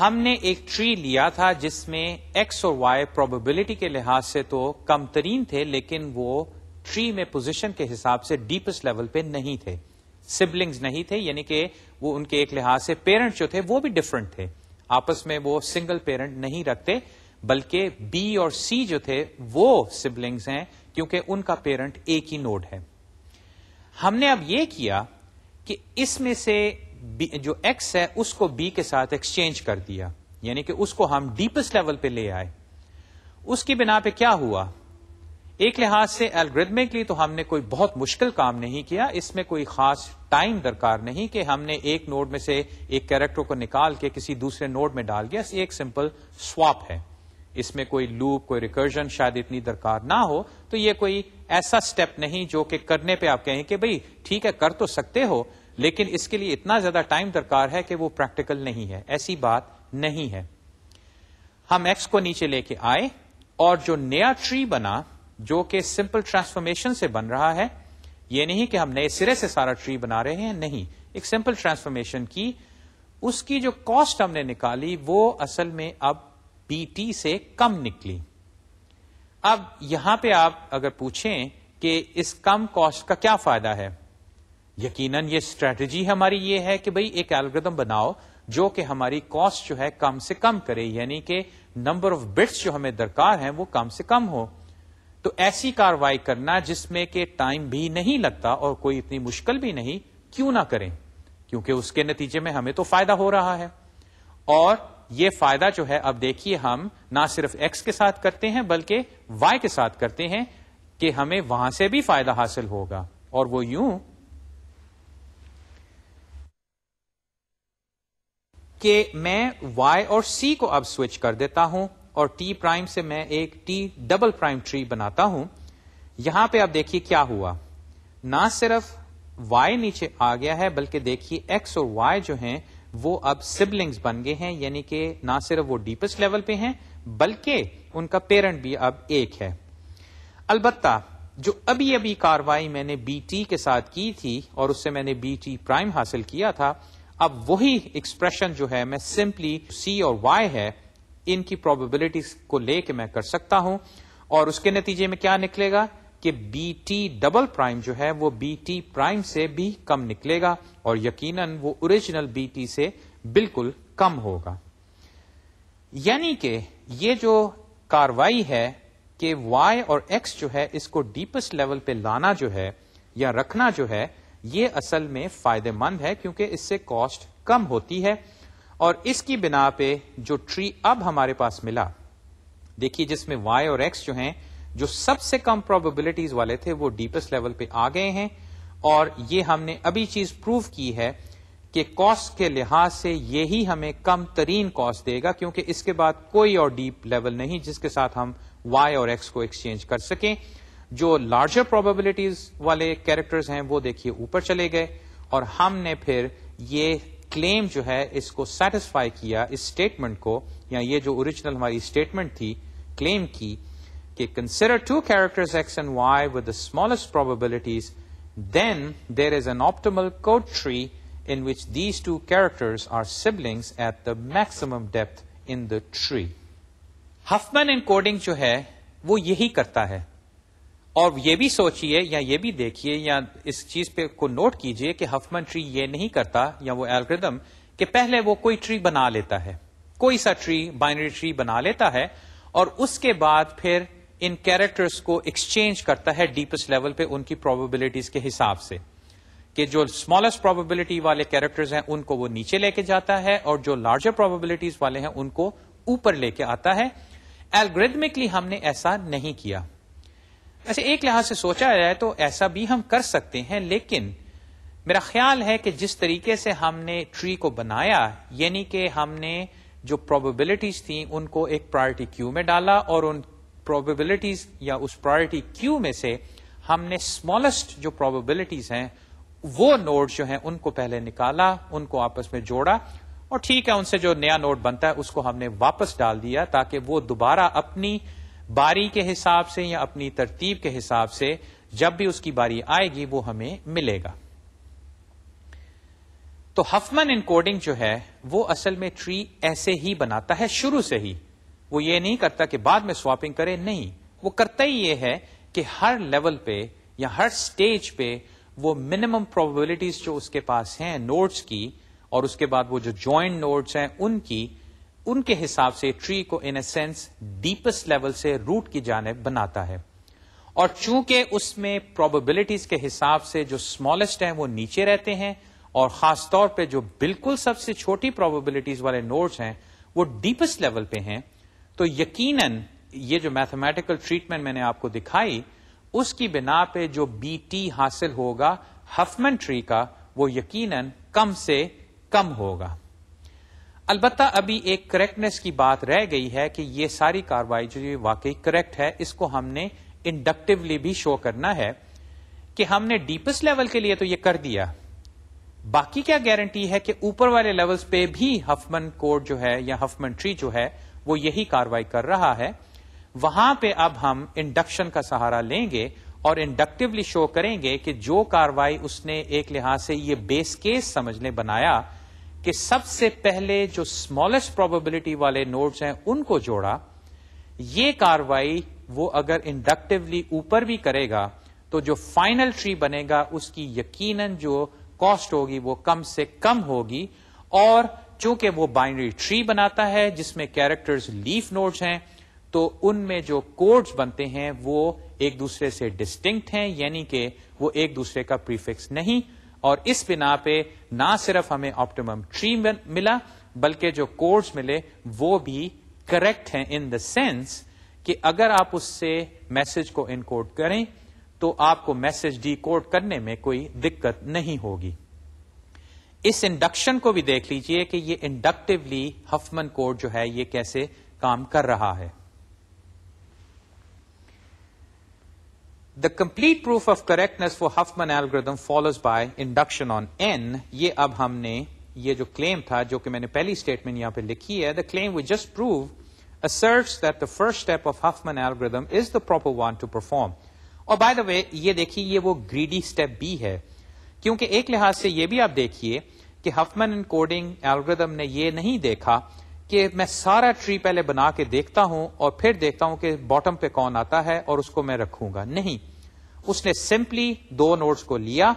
ہم نے ایک ٹری لیا تھا جس میں ایکس اور وائی پروبیبلٹی کے لحاظ سے تو کم ترین تھے، لیکن وہ ٹری میں پوزیشن کے حساب سے ڈیپسٹ لیول پہ نہیں تھے، سبلنگز نہیں تھے، یعنی کہ وہ ان کے ایک لحاظ سے پیرنٹ جو تھے وہ بھی ڈفرنٹ تھے، آپس میں وہ سنگل پیرنٹ نہیں رکھتے، بلکہ بی اور سی جو تھے وہ سبلنگز ہیں کیونکہ ان کا پیرنٹ ایک ہی نوڈ ہے۔ ہم نے اب یہ کیا کہ اس میں سے جو ایکس ہے اس کو بی کے ساتھ ایکسچینج کر دیا، یعنی کہ اس کو ہم ڈیپسٹ لیول پہ لے آئے. اس کی بنا پہ کیا ہوا؟ ایک لحاظ سے الگوریتمکلی تو ہم نے کوئی بہت مشکل کام نہیں کیا، اس میں کوئی خاص ٹائم درکار نہیں کہ ہم نے ایک نوڈ میں سے ایک کیریکٹر کو نکال کے کسی دوسرے نوڈ میں ڈال دیا. ایک سمپل سواپ ہے، اس میں کوئی لوپ، کوئی ریکرجن شاید اتنی درکار نہ ہو. تو یہ کوئی ایسا سٹیپ نہیں جو کہ کرنے پہ آپ کہیں کہ بھئی ٹھیک ہے کر تو سکتے ہو لیکن اس کے لیے اتنا زیادہ ٹائم درکار ہے کہ وہ پریکٹیکل نہیں ہے. ایسی بات نہیں ہے. ہم ایکس کو نیچے لے کے آئے اور جو نیا ٹری بنا جو کہ سمپل ٹرانسفارمیشن سے بن رہا ہے، یہ نہیں کہ ہم نئے سرے سے سارا ٹری بنا رہے ہیں، نہیں، ایک سمپل ٹرانسفارمیشن کی، اس کی جو کاسٹ ہم نے نکالی وہ اصل میں اب بی ٹی سے کم نکلی. اب یہاں پہ آپ اگر پوچھیں کہ اس کم کاسٹ کا کیا فائدہ ہے، یقیناً یہ اسٹریٹجی ہماری یہ ہے کہ بھئی ایک الگوریتم بناؤ جو کہ ہماری کاسٹ جو ہے کم سے کم کرے، یعنی کہ نمبر آف بٹس جو ہمیں درکار ہیں وہ کم سے کم ہو. تو ایسی کاروائی کرنا جس میں کہ ٹائم بھی نہیں لگتا اور کوئی اتنی مشکل بھی نہیں، کیوں نہ کریں؟ کیونکہ اس کے نتیجے میں ہمیں تو فائدہ ہو رہا ہے. اور یہ فائدہ جو ہے اب دیکھیے ہم نہ صرف ایکس کے ساتھ کرتے ہیں بلکہ وائی کے ساتھ کرتے ہیں کہ ہمیں وہاں سے بھی فائدہ حاصل ہوگا. اور وہ یوں کہ میں وائی اور سی کو اب سوئچ کر دیتا ہوں اور ٹی پرائم سے میں ایک ٹی ڈبل پرائم ٹری بناتا ہوں. یہاں پہ اب دیکھیے کیا ہوا، نہ صرف وائی نیچے آ گیا ہے بلکہ دیکھیے ایکس اور وائی جو ہیں وہ اب سبلنگز بن گئے ہیں، یعنی کہ نہ صرف وہ ڈیپسٹ لیول پہ ہیں بلکہ ان کا پیرنٹ بھی اب ایک ہے. البتہ جو ابھی کاروائی میں نے بی ٹی کے ساتھ کی تھی اور اس سے میں نے بی ٹی پرائم حاصل کیا تھا، اب وہی ایکسپریشن جو ہے میں سمپلی سی اور وائی ہے ان کی پروبیبلٹیز کو لے کے میں کر سکتا ہوں. اور اس کے نتیجے میں کیا نکلے گا کہ بی ٹی ڈبل پرائم جو ہے وہ بی ٹی پرائم سے بھی کم نکلے گا اور یقیناً وہ اوریجنل بی ٹی سے بالکل کم ہوگا. یعنی کہ یہ جو کاروائی ہے کہ وائی اور ایکس جو ہے اس کو ڈیپسٹ لیول پہ لانا جو ہے یا رکھنا جو ہے یہ اصل میں فائدہ مند ہے کیونکہ اس سے کاسٹ کم ہوتی ہے. اور اس کی بنا پہ جو ٹری اب ہمارے پاس ملا، دیکھیے جس میں وائی اور ایکس جو ہیں جو سب سے کم پروبیبلٹیز والے تھے وہ ڈیپسٹ لیول پہ آ گئے ہیں. اور یہ ہم نے ابھی چیز پروو کی ہے کہ کاسٹ کے لحاظ سے یہی ہمیں کم ترین کاسٹ دے گا کیونکہ اس کے بعد کوئی اور ڈیپ لیول نہیں جس کے ساتھ ہم وائی اور ایکس کو ایکسچینج کر سکیں. جو لارجر پروبیبلٹیز والے کیریکٹرز ہیں وہ دیکھیے اوپر چلے گئے اور ہم نے پھر یہ کلیم جو ہے اس کو سیٹسفائی کیا، اس اسٹیٹمنٹ کو، یا یہ جو اوریجنل ہماری اسٹیٹمنٹ تھی کلیم کی کہ consider two characters X and Y with the smallest probabilities then there is an optimal code tree in which these two characters are siblings at the maximum depth in the tree. Huffman encoding جو ہے وہ یہی کرتا ہے. اور یہ بھی سوچئے یا یہ بھی دیکھیے یا اس چیز پہ کو نوٹ کیجئے کہ ہفمن ٹری یہ نہیں کرتا یا وہ الگوریتم کہ پہلے وہ کوئی ٹری بنا لیتا ہے، کوئی سا ٹری، بائنری ٹری بنا لیتا ہے اور اس کے بعد پھر ان کیریکٹرز کو ایکسچینج کرتا ہے ڈیپسٹ لیول پہ ان کی پروبیبلٹیز کے حساب سے، کہ جو اسمالسٹ پروبیبلٹی والے کیریکٹرز ہیں ان کو وہ نیچے لے کے جاتا ہے اور جو لارجر پروبیبلٹیز والے ہیں ان کو اوپر لے کے آتا ہے. الگوریتمکلی ہم نے ایسا نہیں کیا. ایسے ایک لحاظ سے سوچا جائے تو ایسا بھی ہم کر سکتے ہیں، لیکن میرا خیال ہے کہ جس طریقے سے ہم نے ٹری کو بنایا، یعنی کہ ہم نے جو پروبیبلٹیز تھیں ان کو ایک پرائرٹی کیو میں ڈالا اور ان پروبیبلٹیز یا اس پرائرٹی کیو میں سے ہم نے اسمالسٹ جو پروبیبلٹیز ہیں وہ نوڈ جو ہیں ان کو پہلے نکالا، ان کو آپس میں جوڑا اور ٹھیک ہے ان سے جو نیا نوڈ بنتا ہے اس کو ہم نے واپس ڈال دیا تاکہ وہ دوبارہ اپنی باری کے حساب سے یا اپنی ترتیب کے حساب سے جب بھی اس کی باری آئے گی وہ ہمیں ملے گا. تو ہفمن انکوڈنگ جو ہے وہ اصل میں ٹری ایسے ہی بناتا ہے شروع سے ہی. وہ یہ نہیں کرتا کہ بعد میں سواپنگ کرے، نہیں، وہ کرتا ہی یہ ہے کہ ہر لیول پہ یا ہر سٹیج پہ وہ منیمم پروبیبلٹیز جو اس کے پاس ہیں نوڈز کی اور اس کے بعد وہ جو جوائنٹ نوڈز ہیں ان کے حساب سے ٹری کو ان اے سینس ڈیپسٹ لیول سے روٹ کی جانب بناتا ہے. اور چونکہ اس میں پروبیبلٹیز کے حساب سے جو اسمالسٹ ہیں وہ نیچے رہتے ہیں اور خاص طور پہ جو بالکل سب سے چھوٹی پروبیبلٹیز والے نوڈز ہیں وہ ڈیپسٹ لیول پہ ہیں، تو یقیناً یہ جو میتھمیٹیکل ٹریٹمنٹ میں نے آپ کو دکھائی اس کی بنا پہ جو بی ٹی حاصل ہوگا ہفمن ٹری کا وہ یقیناً کم سے کم ہوگا۔ البتہ ابھی ایک کریکٹنس کی بات رہ گئی ہے کہ یہ ساری کاروائی جو یہ واقعی کریکٹ ہے اس کو ہم نے انڈکٹیولی بھی شو کرنا ہے کہ ہم نے ڈیپسٹ لیول کے لیے تو یہ کر دیا، باقی کیا گارنٹی ہے کہ اوپر والے لیولز پہ بھی ہفمن کوڈ جو ہے یا ہفمن ٹری جو ہے وہ یہی کاروائی کر رہا ہے۔ وہاں پہ اب ہم انڈکشن کا سہارا لیں گے اور انڈکٹیولی شو کریں گے کہ جو کاروائی اس نے ایک لحاظ سے یہ بیس کیس سمجھ لیں بنایا کہ سب سے پہلے جو اسمالسٹ پروبیبلٹی والے نوڈز ہیں ان کو جوڑا، یہ کاروائی وہ اگر انڈکٹیولی اوپر بھی کرے گا تو جو فائنل ٹری بنے گا اس کی یقیناً جو کاسٹ ہوگی وہ کم سے کم ہوگی، اور چونکہ وہ بائنری ٹری بناتا ہے جس میں کیریکٹرز لیف نوڈز ہیں تو ان میں جو کوڈز بنتے ہیں وہ ایک دوسرے سے ڈسٹنکٹ ہیں، یعنی کہ وہ ایک دوسرے کا پریفکس نہیں، اور اس بنا پہ نہ صرف ہمیں آپٹیمم ٹری ملا بلکہ جو کوڈز ملے وہ بھی کریکٹ ہیں ان دا سینس کہ اگر آپ اس سے میسج کو انکوڈ کریں تو آپ کو میسج ڈی کوڈ کرنے میں کوئی دقت نہیں ہوگی۔ اس انڈکشن کو بھی دیکھ لیجئے کہ یہ انڈکٹیولی ہفمن کوڈ جو ہے یہ کیسے کام کر رہا ہے۔ The complete proof of correctness for Huffman algorithm follows by induction on n. یہ اب ہم نے یہ جو کلیم تھا جو کہ میں نے پہلی اسٹیٹمنٹ یہاں پہ لکھی ہے، the claim we just proved asserts that the first step of Huffman algorithm is the proper one to perform. اور by the way یہ دیکھیے یہ وہ greedy step بھی ہے، کیونکہ ایک لحاظ سے یہ بھی آپ دیکھیے کہ ہفمن انکوڈنگ الگوریدم نے یہ نہیں دیکھا کہ میں سارا ٹری پہلے بنا کے دیکھتا ہوں اور پھر دیکھتا ہوں کہ باٹم پہ کون آتا ہے اور اس کو میں رکھوں گا، نہیں، اس نے سمپلی دو نوڈز کو لیا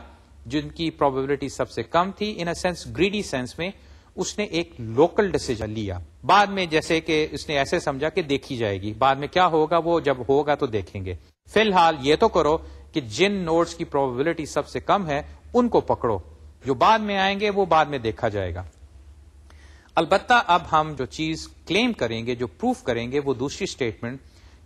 جن کی پروبیبلٹی سب سے کم تھی، ان اے سینس گریڈی سینس میں اس نے ایک لوکل ڈیسیجن لیا، بعد میں جیسے کہ اس نے ایسے سمجھا کہ دیکھی جائے گی، بعد میں کیا ہوگا وہ جب ہوگا تو دیکھیں گے، فی الحال یہ تو کرو کہ جن نوڈز کی پروبیبلٹی سب سے کم ہے ان کو پکڑو، جو بعد میں آئیں گے وہ بعد میں دیکھا جائے گا۔ البتہ اب ہم جو چیز کلیم کریں گے، جو پروف کریں گے، وہ دوسری اسٹیٹمنٹ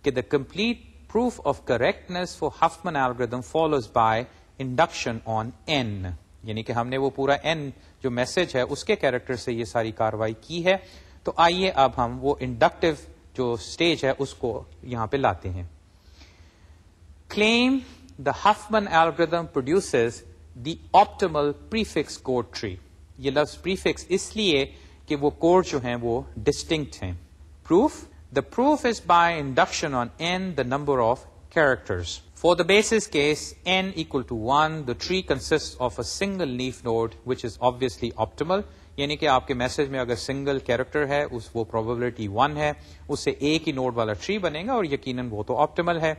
کہ the complete proof of correctness for Huffman algorithm follows by induction on n، یعنی کہ ہم نے وہ پورا n جو میسج ہے اس کے کیریکٹر سے یہ ساری کاروائی کی ہے، تو آئیے اب ہم وہ انڈکٹیو جو سٹیج ہے اس کو یہاں پہ لاتے ہیں۔ claim the Huffman algorithm produces the optimal prefix code tree، یہ لفظ prefix اس لیے کہ وہ کوڈ جو ہیں وہ ڈسٹنکٹ ہیں۔ proof The proof is by induction on n the number of characters. For the basis case n equal to 1, the tree consists of a single leaf node which is obviously optimal. یعنی کہ آپ کے message میں اگر single character ہے اس وہ probability 1 ہے، اس سے ایک ہی نوڈ والا ٹری بنے گا اور یقیناً وہ تو optimal ہے۔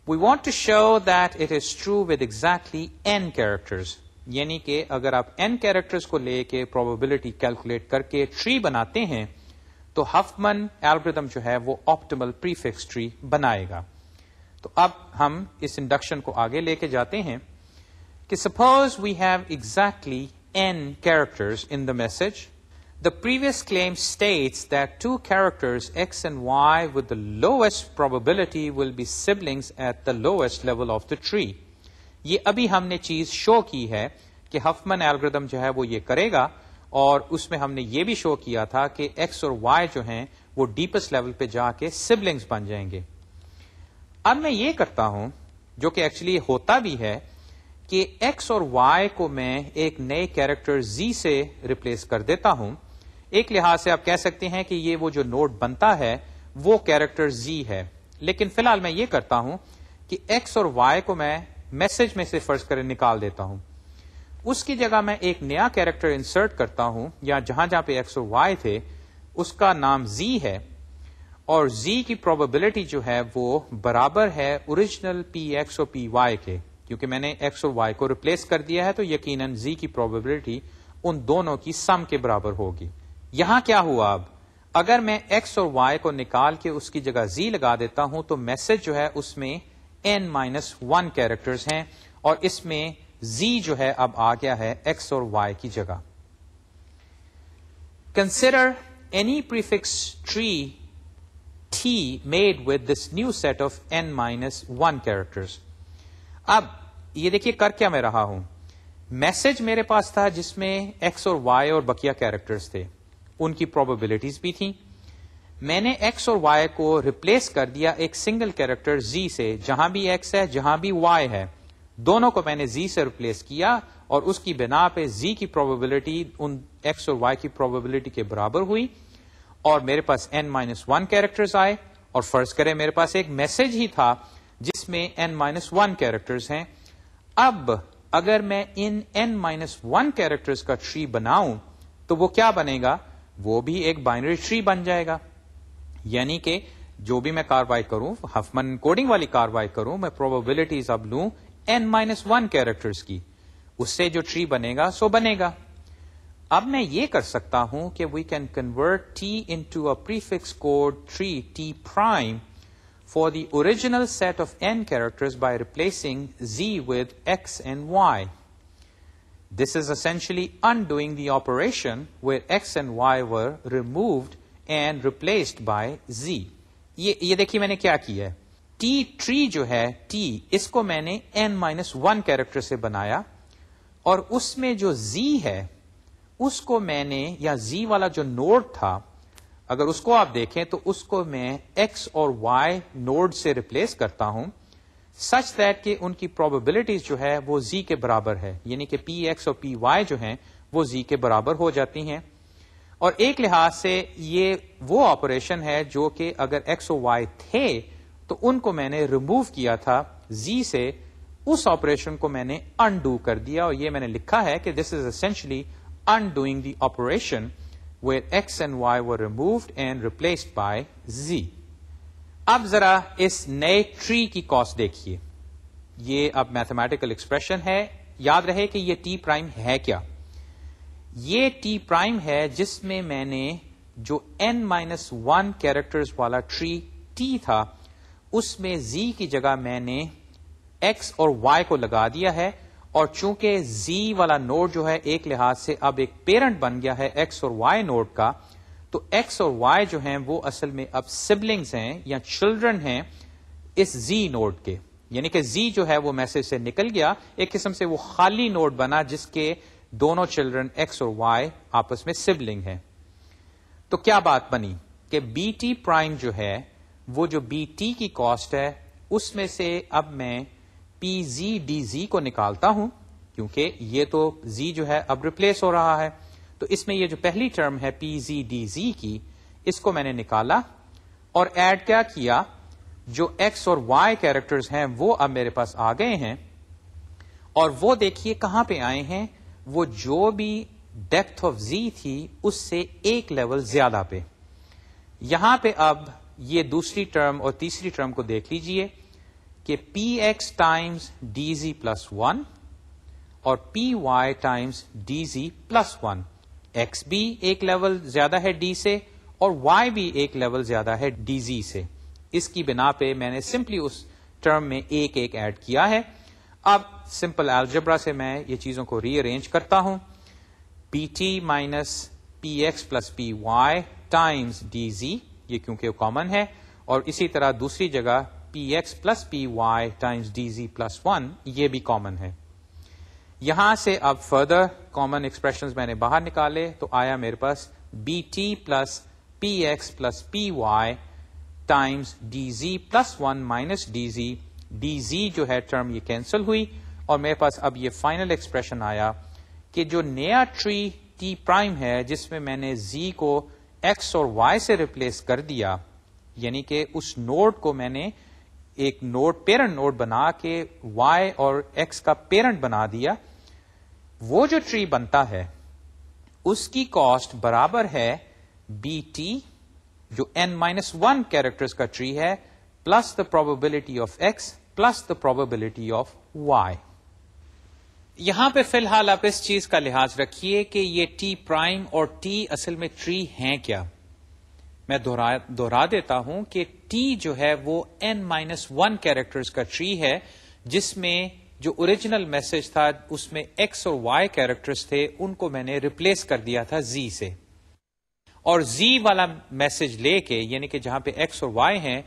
We want to show that it is true with exactly n characters. یعنی کہ اگر آپ n characters کو لے کے probability calculate کر کے ٹری بناتے ہیں تو ہفمن الگوریدم جو ہے وہ آپٹیمل پریفکس ٹری بنائے گا۔ تو اب ہم اس انڈکشن کو آگے لے کے جاتے ہیں کہ suppose we have exactly n characters in the message. The previous claim states that two characters x and y with the lowest probability will be siblings at the lowest level of the tree. یہ ابھی ہم نے چیز شو کی ہے کہ Huffman algorithm جو ہے وہ یہ کرے گا، اور اس میں ہم نے یہ بھی شو کیا تھا کہ ایکس اور وائی جو ہیں وہ ڈیپسٹ لیول پہ جا کے سبلنگز بن جائیں گے۔ اب میں یہ کرتا ہوں جو کہ ایکچولی ہوتا بھی ہے کہ ایکس اور وائی کو میں ایک نئے کیریکٹر زی سے ریپلیس کر دیتا ہوں۔ ایک لحاظ سے آپ کہہ سکتے ہیں کہ یہ وہ جو نوڈ بنتا ہے وہ کیریکٹر زی ہے، لیکن فی الحال میں یہ کرتا ہوں کہ ایکس اور وائی کو میں میسج میں سے فرض کرے نکال دیتا ہوں، اس کی جگہ میں ایک نیا کیریکٹر انسرٹ کرتا ہوں، یا جہاں جہاں پہ ایکس اور وائی تھے اس کا نام زی ہے، اور زی کی پروبیبلٹی جو ہے وہ برابر ہے اوریجنل پی ایکس اور پی وائی کے، کیونکہ میں نے ایکس اور وائی کو ریپلیس کر دیا ہے تو یقیناً زی کی پروبیبلٹی ان دونوں کی سم کے برابر ہوگی۔ یہاں کیا ہوا، اب اگر میں ایکس اور وائی کو نکال کے اس کی جگہ زی لگا دیتا ہوں تو میسج جو ہے اس میں n-1 کیریکٹرز ہیں، اور اس میں z جو ہے اب آ گیا ہے x اور y کی جگہ. Consider any prefix tree t made with this new set of n-1 characters. اب یہ دیکھیے کر کیا میں رہا ہوں. میسج میرے پاس تھا جس میں x اور y اور بقیہ کیریکٹرز تھے, ان کی پروبیبلٹیز بھی تھیں. میں نے x اور y کو ریپلیس کر دیا ایک سنگل کیریکٹر z سے. جہاں بھی x ہے جہاں بھی y ہے, دونوں کو میں نے z سے ریپلیس کیا, اور اس کی بنا پہ z کی پروبیبلٹی ان x اور y کی پروبیبلٹی کے برابر ہوئی, اور میرے پاس n-1 کیریکٹرز آئے. اور فرض کریں میرے پاس ایک میسج ہی تھا جس میں n-1 کیریکٹرز ہیں. اب اگر میں ان n-1 کیریکٹرز کا ٹری بناؤں تو وہ کیا بنے گا؟ وہ بھی ایک بائنری ٹری بن جائے گا. یعنی کہ جو بھی میں کاروائی کروں, ہفمن کوڈنگ والی کاروائی کروں, میں پروبیبلٹیز اب لوں n-1 کیریکٹرز کی, اس سے جو ٹری بنے گا سو بنے گا. اب میں یہ کر سکتا ہوں کہ we can convert t into a prefix code tree t prime for the original set of n characters by replacing z with x and y. This is essentially undoing the operation where x and y were removed and replaced by z. یہ دیکھیے میں نے کیا کیا ہے. t tree جو ہے t, اس کو میں نے n-1 کیریکٹر سے بنایا, اور اس میں جو z ہے اس کو میں نے, یا z والا جو نوڈ تھا, اگر اس کو آپ دیکھیں تو اس کو میں x اور y نوڈ سے ریپلیس کرتا ہوں, سچ دیٹ کہ ان کی پروبیبلٹیز جو ہے وہ z کے برابر ہے. یعنی کہ پی ایکس اور پی وائی جو ہیں وہ z کے برابر ہو جاتی ہیں. اور ایک لحاظ سے یہ وہ آپریشن ہے جو کہ اگر x اور y تھے تو ان کو میں نے ریموو کیا تھا z سے, اس آپریشن کو میں نے انڈو کر دیا, اور یہ میں نے لکھا ہے کہ دس is essentially undoing the operation where x and y were removed and replaced by z. اب ذرا اس نئے ٹری کی کاسٹ دیکھیے. یہ اب میتھمیٹیکل ایکسپریشن ہے. یاد رہے کہ یہ ٹی پرائم ہے کیا. یہ ٹی پرائم ہے جس میں میں نے جو n-1 کیریکٹرز والا ٹری ٹی تھا اس میں z کی جگہ میں نے x اور y کو لگا دیا ہے, اور چونکہ z والا نوڈ جو ہے ایک لحاظ سے اب ایک پیرنٹ بن گیا ہے x اور y نوڈ کا, تو x اور y جو ہیں وہ اصل میں اب سبلنگز ہیں یا چلڈرن ہیں اس z نوڈ کے. یعنی کہ z جو ہے وہ میسج سے نکل گیا, ایک قسم سے وہ خالی نوڈ بنا جس کے دونوں چلڈرن x اور y آپس میں سبلنگ ہیں. تو کیا بات بنی کہ بی ٹی پرائم جو ہے وہ جو بی ٹی کی کاسٹ ہے اس میں سے اب میں پی زی ڈی زی کو نکالتا ہوں, کیونکہ یہ تو z جو ہے اب ریپلیس ہو رہا ہے. تو اس میں یہ جو پہلی ٹرم ہے پی زی ڈی زی کی, اس کو میں نے نکالا اور ایڈ کیا کیا, جو x اور y کیریکٹرز ہیں وہ اب میرے پاس آ گئے ہیں, اور وہ دیکھیے کہاں پہ آئے ہیں, وہ جو بھی ڈیپتھ آف z تھی اس سے ایک لیول زیادہ پہ. یہاں پہ اب یہ دوسری ٹرم اور تیسری ٹرم کو دیکھ لیجئے کہ P X times D Z plus 1 اور P Y times D Z plus 1. X بھی ایک لیول زیادہ ہے ڈی سے, اور وائی بھی ایک لیول زیادہ ہے ڈی زی سے. اس کی بنا پہ میں نے سمپلی اس ٹرم میں ایک ایک ایڈ کیا ہے. اب سمپل الجبرا سے میں یہ چیزوں کو ری ارینج کرتا ہوں. P T minus P X plus P Y times D Z, یہ کیونکہ کامن ہے, اور اسی طرح دوسری جگہ P X plus P Y times D Z plus 1, یہ بھی کامن ہے. یہاں سے اب فردر کامن ایکسپریشنز میں نے باہر نکالے تو آیا میرے پاس B T plus P X plus P Y times D Z plus 1 minus D Z. D Z جو ہے ٹرم یہ کینسل ہوئی, اور میرے پاس اب یہ فائنل ایکسپریشن آیا کہ جو نیا ٹری ٹی پرائم ہے جس میں میں نے زی کو ایکس اور وائی سے ریپلیس کر دیا, یعنی کہ اس نوڈ کو میں نے ایک نوڈ پیرنٹ نوڈ بنا کے وائی اور ایکس کا پیرنٹ بنا دیا. وہ جو ٹری بنتا ہے اس کی کاسٹ برابر ہے بی ٹی, جو n-1 کیریکٹرز کا ٹری ہے, plus the probability of X plus the probability of Y. یہاں پہ فی الحال آپ اس چیز کا لحاظ رکھیے کہ یہ ٹی پرائم اور ٹی اصل میں ٹری ہیں کیا. میں دوہرا دیتا ہوں کہ ٹی جو ہے وہ n-1 کیریکٹرز کا ٹری ہے جس میں جو اوریجنل میسج تھا اس میں ایکس اور وائی کیریکٹرز تھے ان کو میں نے ریپلیس کر دیا تھا زی سے، اور زی والا میسج لے کے یعنی کہ جہاں پہ ایکس اور وائی ہیں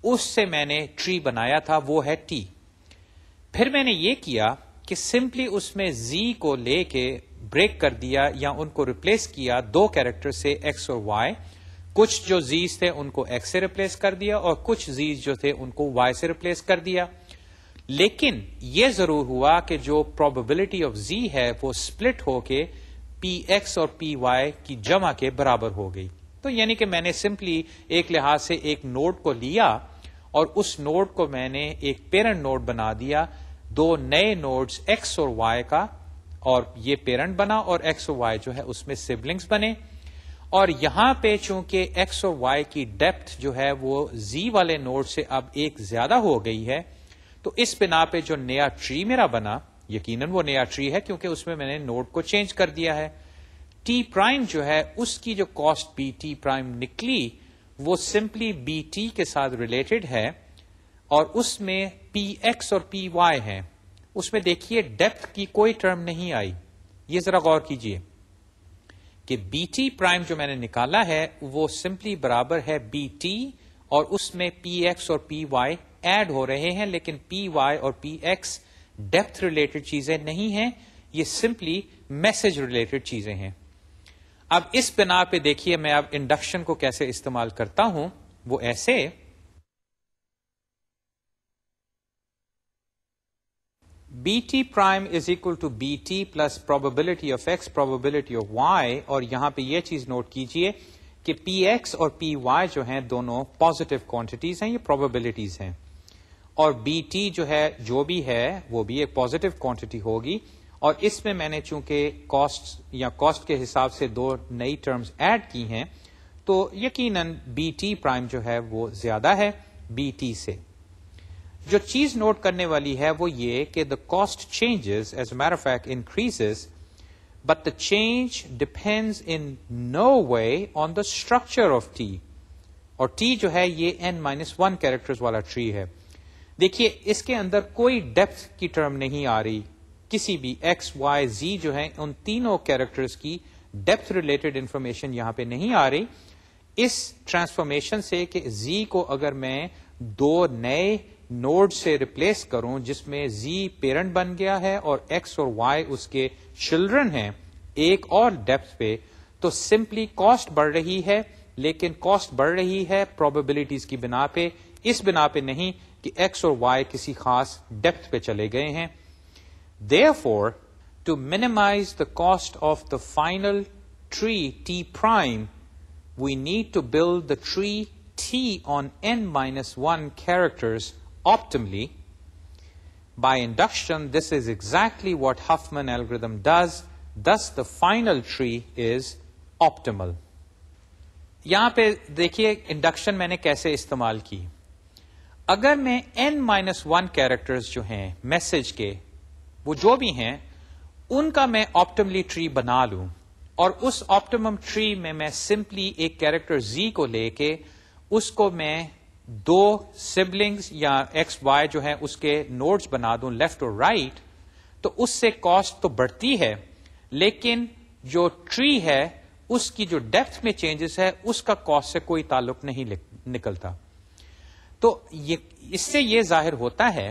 اس سے میں نے ٹری بنایا تھا، وہ ہے ٹی۔ پھر میں نے یہ کیا کہ سمپلی اس میں زی کو لے کے بریک کر دیا یا ان کو ریپلیس کیا دو کیریکٹر سے ایکس اور وائی، کچھ جو زیز تھے ان کو ایکس سے ریپلیس کر دیا اور کچھ زیز جو تھے ان کو وائی سے ریپلیس کر دیا۔ لیکن یہ ضرور ہوا کہ جو پروبیبلٹی آف زی ہے وہ سپلٹ ہو کے پی ایکس اور پی وائی کی جمع کے برابر ہو گئی۔ تو یعنی کہ میں نے سمپلی ایک لحاظ سے ایک نوڈ کو لیا اور اس نوڈ کو میں نے ایک پیرنٹ نوڈ بنا دیا، دو نئے نوڈز ایکس اور وائی کا، اور یہ پیرنٹ بنا اور ایکس اور وائی جو ہے اس میں سبلنگز بنے۔ اور یہاں پہ چونکہ ایکس اور وائی کی ڈیپتھ جو ہے وہ زی والے نوڈ سے اب ایک زیادہ ہو گئی ہے، تو اس بنا پہ جو نیا ٹری میرا بنا، یقیناً وہ نیا ٹری ہے کیونکہ اس میں میں نے نوڈ کو چینج کر دیا ہے۔ ٹی پرائم جو ہے اس کی جو کاسٹ بی ٹی پرائم نکلی وہ سمپلی بی ٹی کے ساتھ ریلیٹڈ ہے، اور اس میں پی ایکس اور پی وائی ہے۔ اس میں دیکھیے ڈیپتھ کی کوئی ٹرم نہیں آئی، یہ ذرا غور کیجئے کہ بی ٹی پرائم جو میں نے نکالا ہے وہ سمپلی برابر ہے بی ٹی، اور اس میں پی ایکس اور پی وائی ایڈ ہو رہے ہیں، لیکن پی وائی اور پی ایکس ڈیپتھ ریلیٹڈ چیزیں نہیں ہیں، یہ سمپلی میسج ریلیٹڈ چیزیں ہیں۔ اب اس بنا پہ دیکھیے میں اب انڈکشن کو کیسے استعمال کرتا ہوں، وہ ایسے B T prime is equal to B T plus probability of X probability of Y, اور یہاں پہ یہ چیز نوٹ کیجئے کہ پی ایکس اور پی وائی جو ہیں دونوں پازیٹیو کوانٹیٹیز ہیں، یہ پروبیبلٹیز ہیں، اور بی ٹی جو ہے جو بھی ہے وہ بھی ایک پازیٹیو کوانٹیٹی ہوگی، اور اس میں نے چونکہ کاسٹ کے حساب سے دو نئی ٹرمز ایڈ کی ہیں تو یقیناً بی ٹی پرائم جو ہے وہ زیادہ ہے بی ٹی سے۔ جو چیز نوٹ کرنے والی ہے وہ یہ کہ the cost changes as a matter of fact increases, but the change depends in no way on the structure of T, اور ٹی جو ہے یہ n-1 کیریکٹرز والا ٹری ہے۔ دیکھیے اس کے اندر کوئی ڈیپتھ کی ٹرم نہیں آ رہی، کسی بھی ایکس وائی زی جو ہے ان تینوں کیریکٹرز کی ڈیپتھ ریلیٹڈ انفارمیشن یہاں پہ نہیں آ رہی۔ اس ٹرانسفارمیشن سے کہ زی کو اگر میں دو نئے نوڈ سے ریپلیس کروں جس میں زی پیرنٹ بن گیا ہے اور ایکس اور وائی اس کے چلڈرن ہیں ایک اور ڈیپتھ پہ، تو سمپلی کاسٹ بڑھ رہی ہے، لیکن کاسٹ بڑھ رہی ہے پروبیبلٹیز کی بنا پہ، اس بنا پہ نہیں کہ ایکس اور وائی کسی خاص ڈیپتھ پہ چلے گئے ہیں۔ Therefore, to minimize the cost of the final tree T prime, we need to build the tree T on n-1 characters optimally. By induction, this is exactly what Huffman algorithm does. Thus, the final tree is optimal. یہاں پہ دیکھیے induction میں نے کیسے استعمال کی۔ اگر میں n-1 کیریکٹرز جو ہیں میسج کے وہ جو بھی ہیں ان کا میں آپٹملی ٹری بنا لوں، اور اس آپٹیمم ٹری میں سمپلی ایک کیریکٹر زی کو لے کے اس کو میں دو سبلنگز یا ایکس وائی جو ہیں اس کے نوڈز بنا دوں لیفٹ اور رائٹ، تو اس سے کاسٹ تو بڑھتی ہے، لیکن جو ٹری ہے اس کی جو ڈیپتھ میں چینجز ہے اس کا کاسٹ سے کوئی تعلق نہیں نکلتا۔ تو اس سے یہ ظاہر ہوتا ہے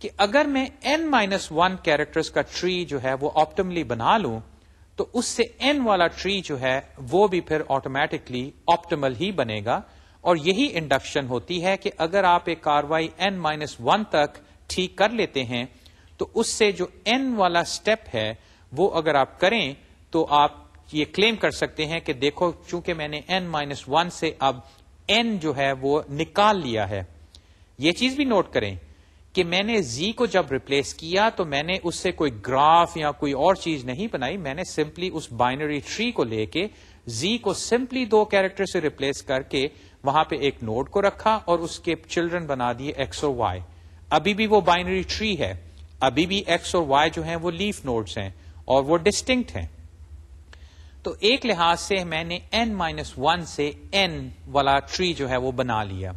کہ اگر میں n-1 کیریکٹرز کا ٹری جو ہے وہ آپٹملی بنا لوں تو اس سے n والا ٹری جو ہے وہ بھی پھر آٹومیٹکلی آپٹیمل ہی بنے گا، اور یہی انڈکشن ہوتی ہے کہ اگر آپ ایک کاروائی n-1 تک ٹھیک کر لیتے ہیں تو اس سے جو n والا سٹیپ ہے وہ اگر آپ کریں تو آپ یہ کلیم کر سکتے ہیں کہ دیکھو چونکہ میں نے n-1 سے اب n جو ہے وہ نکال لیا ہے۔ یہ چیز بھی نوٹ کریں کہ میں نے زی کو جب ریپلیس کیا تو میں نے اس سے کوئی گراف یا کوئی اور چیز نہیں بنائی، میں نے سمپلی اس بائنری ٹری کو لے کے زی کو سمپلی دو کیریکٹر سے ریپلیس کر کے وہاں پہ ایک نوڈ کو رکھا اور اس کے چلڈرن بنا دیے ایکس اور وائی۔ ابھی بھی وہ بائنری ٹری ہے، ابھی بھی ایکس اور وائی جو ہیں وہ لیف نوڈز ہیں اور وہ ڈسٹنکٹ ہیں۔ تو ایک لحاظ سے میں نے n-1 سے n والا ٹری جو ہے وہ بنا لیا۔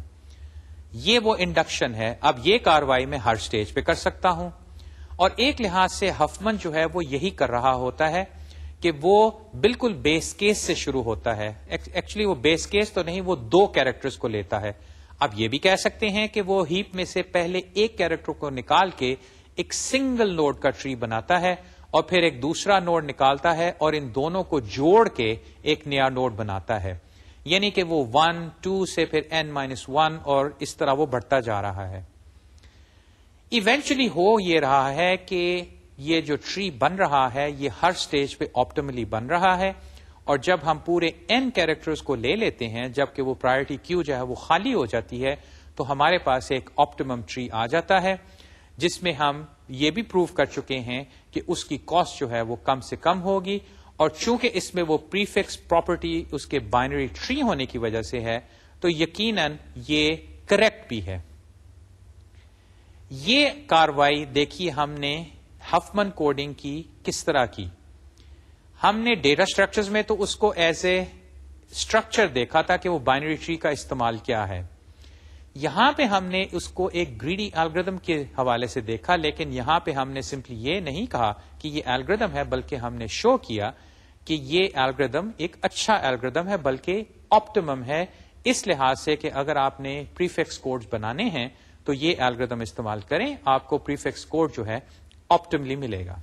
یہ وہ انڈکشن ہے، اب یہ کاروائی میں ہر سٹیج پہ کر سکتا ہوں، اور ایک لحاظ سے ہفمن جو ہے وہ یہی کر رہا ہوتا ہے کہ وہ بالکل بیس کیس سے شروع ہوتا ہے. ایکچولی وہ بیس کیس تو نہیں، وہ 2 کیریکٹرز کو لیتا ہے. اب یہ بھی کہہ سکتے ہیں کہ وہ ہیپ میں سے پہلے ایک کیریکٹر کو نکال کے ایک سنگل نوڈ کا ٹری بناتا ہے اور پھر ایک دوسرا نوڈ نکالتا ہے اور ان دونوں کو جوڑ کے ایک نیا نوڈ بناتا ہے. یعنی کہ وہ 1 2 سے پھر n-1 اور اس طرح وہ بڑھتا جا رہا ہے. ایونچولی ہو یہ رہا ہے کہ یہ جو ٹری بن رہا ہے یہ ہر سٹیج پہ آپٹیملی بن رہا ہے، اور جب ہم پورے n کیریکٹرز کو لے لیتے ہیں جبکہ وہ پرائرٹی کیو جو ہے وہ خالی ہو جاتی ہے، تو ہمارے پاس ایک آپٹیمم ٹری آ جاتا ہے جس میں ہم یہ بھی پروف کر چکے ہیں کہ اس کی کاسٹ جو ہے وہ کم سے کم ہوگی، اور چونکہ اس میں وہ پریفکس پراپرٹی اس کے بائنری ٹری ہونے کی وجہ سے ہے تو یقیناً یہ کریکٹ بھی ہے. یہ کاروائی دیکھیے ہم نے ہفمن کوڈنگ کی کس طرح کی. ہم نے ڈیٹا اسٹرکچرز میں تو اس کو ایز اے اسٹرکچر دیکھا تھا کہ وہ بائنری ٹری کا استعمال کیا ہے. یہاں پہ ہم نے اس کو ایک گریڈی الگوریتم کے حوالے سے دیکھا، لیکن یہاں پہ ہم نے سمپلی یہ نہیں کہا کہ یہ الگوریتم ہے، بلکہ ہم نے شو کیا کہ یہ الگوریتم ایک اچھا الگوریتم ہے، بلکہ آپٹیمم ہے اس لحاظ سے کہ اگر آپ نے پریفکس کوڈز بنانے ہیں تو یہ الگوریتم استعمال کریں، آپ کو پریفکس کوڈ جو ہے آپٹیملی ملے گا.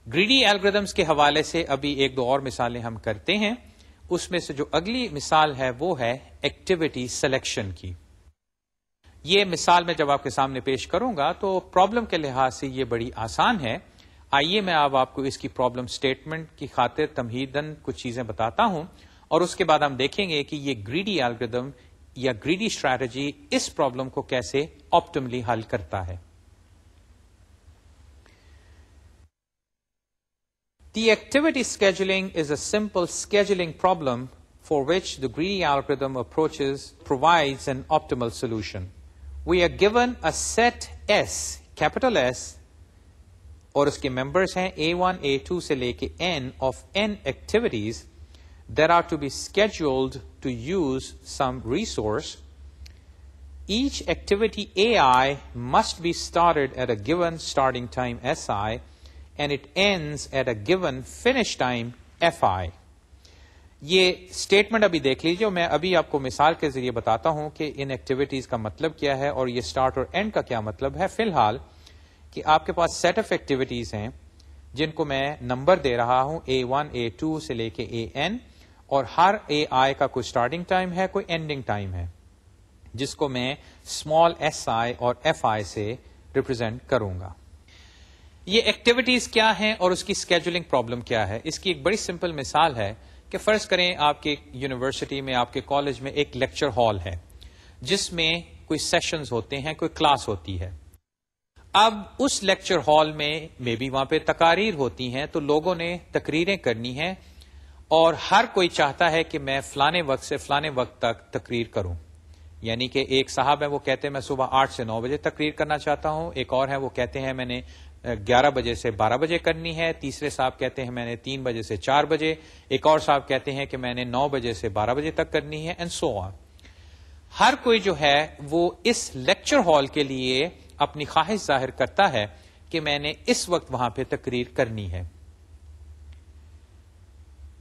گریڈی الگوریتمز کے حوالے سے ابھی 1-2 اور مثالیں ہم کرتے ہیں. اس میں سے جو اگلی مثال ہے وہ ہے ایکٹیویٹی سلیکشن کی. یہ مثال میں جب آپ کے سامنے پیش کروں گا تو پرابلم کے لحاظ سے یہ بڑی آسان ہے. آئیے میں اب آپ کو اس کی پرابلم سٹیٹمنٹ کی خاطر تمہیداً کچھ چیزیں بتاتا ہوں، اور اس کے بعد ہم دیکھیں گے کہ یہ گریڈی الگوریتم یا گریڈی اسٹریٹجی اس پرابلم کو کیسے آپٹیملی حل کرتا ہے. The activity scheduling is a simple scheduling problem for which the greedy algorithm provides an optimal solution. We are given a set S, capital S, اور اس کے members ہیں A1, A2 سے لے کے N of N activities that are to be scheduled to use some resource. Each activity AI must be started at a given starting time SI and it ends at a given finish time FI. یہ statement ابھی دیکھ لیجیے، میں ابھی آپ کو مثال کے ذریعے بتاتا ہوں کہ ان ایکٹیویٹیز کا مطلب کیا ہے اور یہ اسٹارٹ اور اینڈ کا کیا مطلب ہے. فی الحال کہ آپ کے پاس سیٹ آف ایکٹیویٹیز ہیں جن کو میں نمبر دے رہا ہوں A1, A2 سے لے کے AN، اور ہر AI کا کوئی اسٹارٹنگ ٹائم ہے، کوئی اینڈنگ ٹائم ہے، جس کو میں اسمال SI اور FI سے ریپرزینٹ کروں گا. یہ ایکٹیویٹیز کیا ہیں اور اس کی اسکیجولنگ پرابلم کیا ہے؟ اس کی ایک بڑی سمپل مثال ہے کہ فرض کریں آپ کے یونیورسٹی میں، آپ کے کالج میں ایک لیکچر ہال ہے جس میں کوئی سیشنز ہوتے ہیں، کوئی کلاس ہوتی ہے. اب اس لیکچر ہال میں بھی وہاں پہ تقاریر ہوتی ہیں، تو لوگوں نے تقریریں کرنی ہیں اور ہر کوئی چاہتا ہے کہ میں فلانے وقت سے فلانے وقت تک تقریر کروں. یعنی کہ ایک صاحب ہے وہ کہتے ہیں میں صبح 8 سے 9 بجے تقریر کرنا چاہتا ہوں، ایک اور ہے وہ کہتے ہیں میں نے 11 بجے سے 12 بجے کرنی ہے، تیسرے صاحب کہتے ہیں میں نے 3 بجے سے 4 بجے، ایک اور صاحب کہتے ہیں کہ میں نے 9 بجے سے 12 بجے تک کرنی ہے، اینڈ سو آن. ہر کوئی جو ہے وہ اس لیکچر ہال کے لیے اپنی خواہش ظاہر کرتا ہے کہ میں نے اس وقت وہاں پہ تقریر کرنی ہے.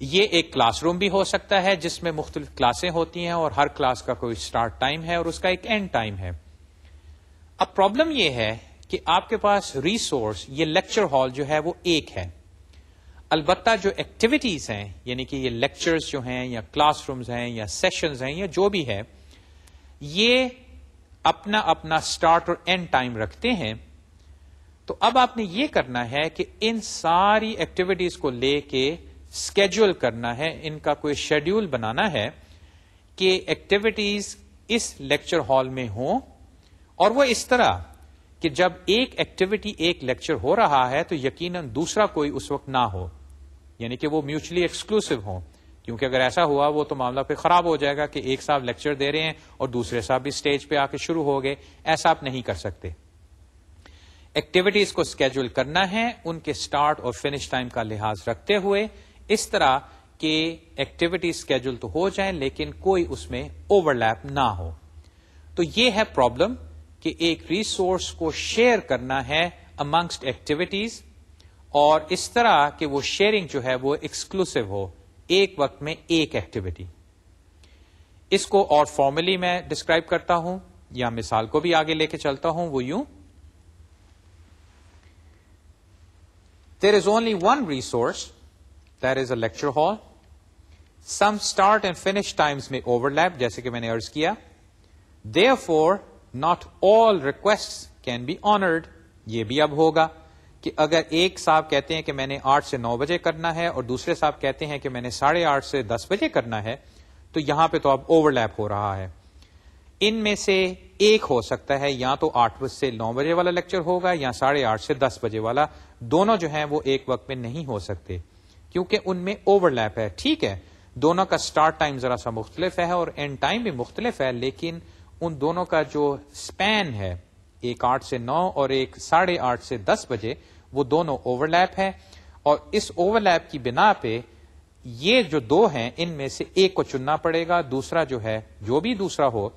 یہ ایک کلاس روم بھی ہو سکتا ہے جس میں مختلف کلاسیں ہوتی ہیں اور ہر کلاس کا کوئی سٹارٹ ٹائم ہے اور اس کا ایک اینڈ ٹائم ہے. اب پرابلم یہ ہے کہ آپ کے پاس ریسورس یہ لیکچر ہال جو ہے وہ ایک ہے، البتہ جو ایکٹیویٹیز ہیں یعنی کہ یہ لیکچرز جو ہیں یا کلاس رومز ہیں یا سیشنز ہیں یا جو بھی ہے، یہ اپنا اپنا سٹارٹ اور اینڈ ٹائم رکھتے ہیں. تو اب آپ نے یہ کرنا ہے کہ ان ساری ایکٹیویٹیز کو لے کے اسکیڈول کرنا ہے، ان کا کوئی شیڈیول بنانا ہے کہ ایکٹیویٹیز اس لیکچر ہال میں ہوں، اور وہ اس طرح کہ جب ایک ایکٹیویٹی ایک لیکچر ہو رہا ہے تو یقیناً دوسرا کوئی اس وقت نہ ہو، یعنی کہ وہ میوچلی ایکسکلوسو ہوں. کیونکہ اگر ایسا ہوا وہ تو معاملہ پہ خراب ہو جائے گا کہ ایک صاحب لیکچر دے رہے ہیں اور دوسرے صاحب بھی اسٹیج پہ آ کے شروع ہو گئے. ایسا آپ نہیں کر سکتے. ایکٹیویٹیز کو اسکیڈول کرنا ہے ان کے سٹارٹ اور فنش ٹائم کا لحاظ رکھتے ہوئے، اس طرح کہ ایکٹیویٹی اسکیڈول تو ہو جائیں لیکن کوئی اس میں اوور لیپ نہ ہو. تو یہ ہے پرابلم کہ ایک ریسورس کو شیئر کرنا ہے amongst ایکٹیویٹیز، اور اس طرح کہ وہ شیئرنگ جو ہے وہ ایکسکلوسو ہو، ایک وقت میں ایک ایکٹیویٹی. اس کو اور فارملی میں ڈسکرائب کرتا ہوں یا مثال کو بھی آگے لے کے چلتا ہوں. وہ یوں: There is only one resource, that is a lecture hall. Some start and finish times may overlap, جیسے کہ میں نے عرض کیا. Therefore, not all requests can be honored. یہ بھی اب ہوگا کہ اگر ایک صاحب کہتے ہیں کہ میں نے 8 سے 9 بجے کرنا ہے اور دوسرے صاحب کہتے ہیں کہ میں نے 8:30 سے 10 بجے کرنا ہے، تو یہاں پہ تو اب اوور لیپ ہو رہا ہے. ان میں سے ایک ہو سکتا ہے یا تو 8 سے 9 بجے والا لیکچر ہوگا یا 8:30 سے 10 بجے والا. دونوں جو ہیں وہ ایک وقت میں نہیں ہو سکتے کیونکہ ان میں اوور لیپ ہے. ٹھیک ہے، دونوں کا سٹارٹ ٹائم ذرا سا مختلف ہے اور اینڈ ٹائم بھی مختلف ہے، لیکن ان دونوں کا جو سپین ہے، ایک 8 سے 9 اور ایک 8:30 سے 10 بجے، وہ دونوں اوور لیپ ہے. اور اس اوور لیپ کی بنا پہ یہ جو دو ہیں ان میں سے ایک کو چننا پڑے گا. دوسرا جو ہے، جو بھی دوسرا ہو،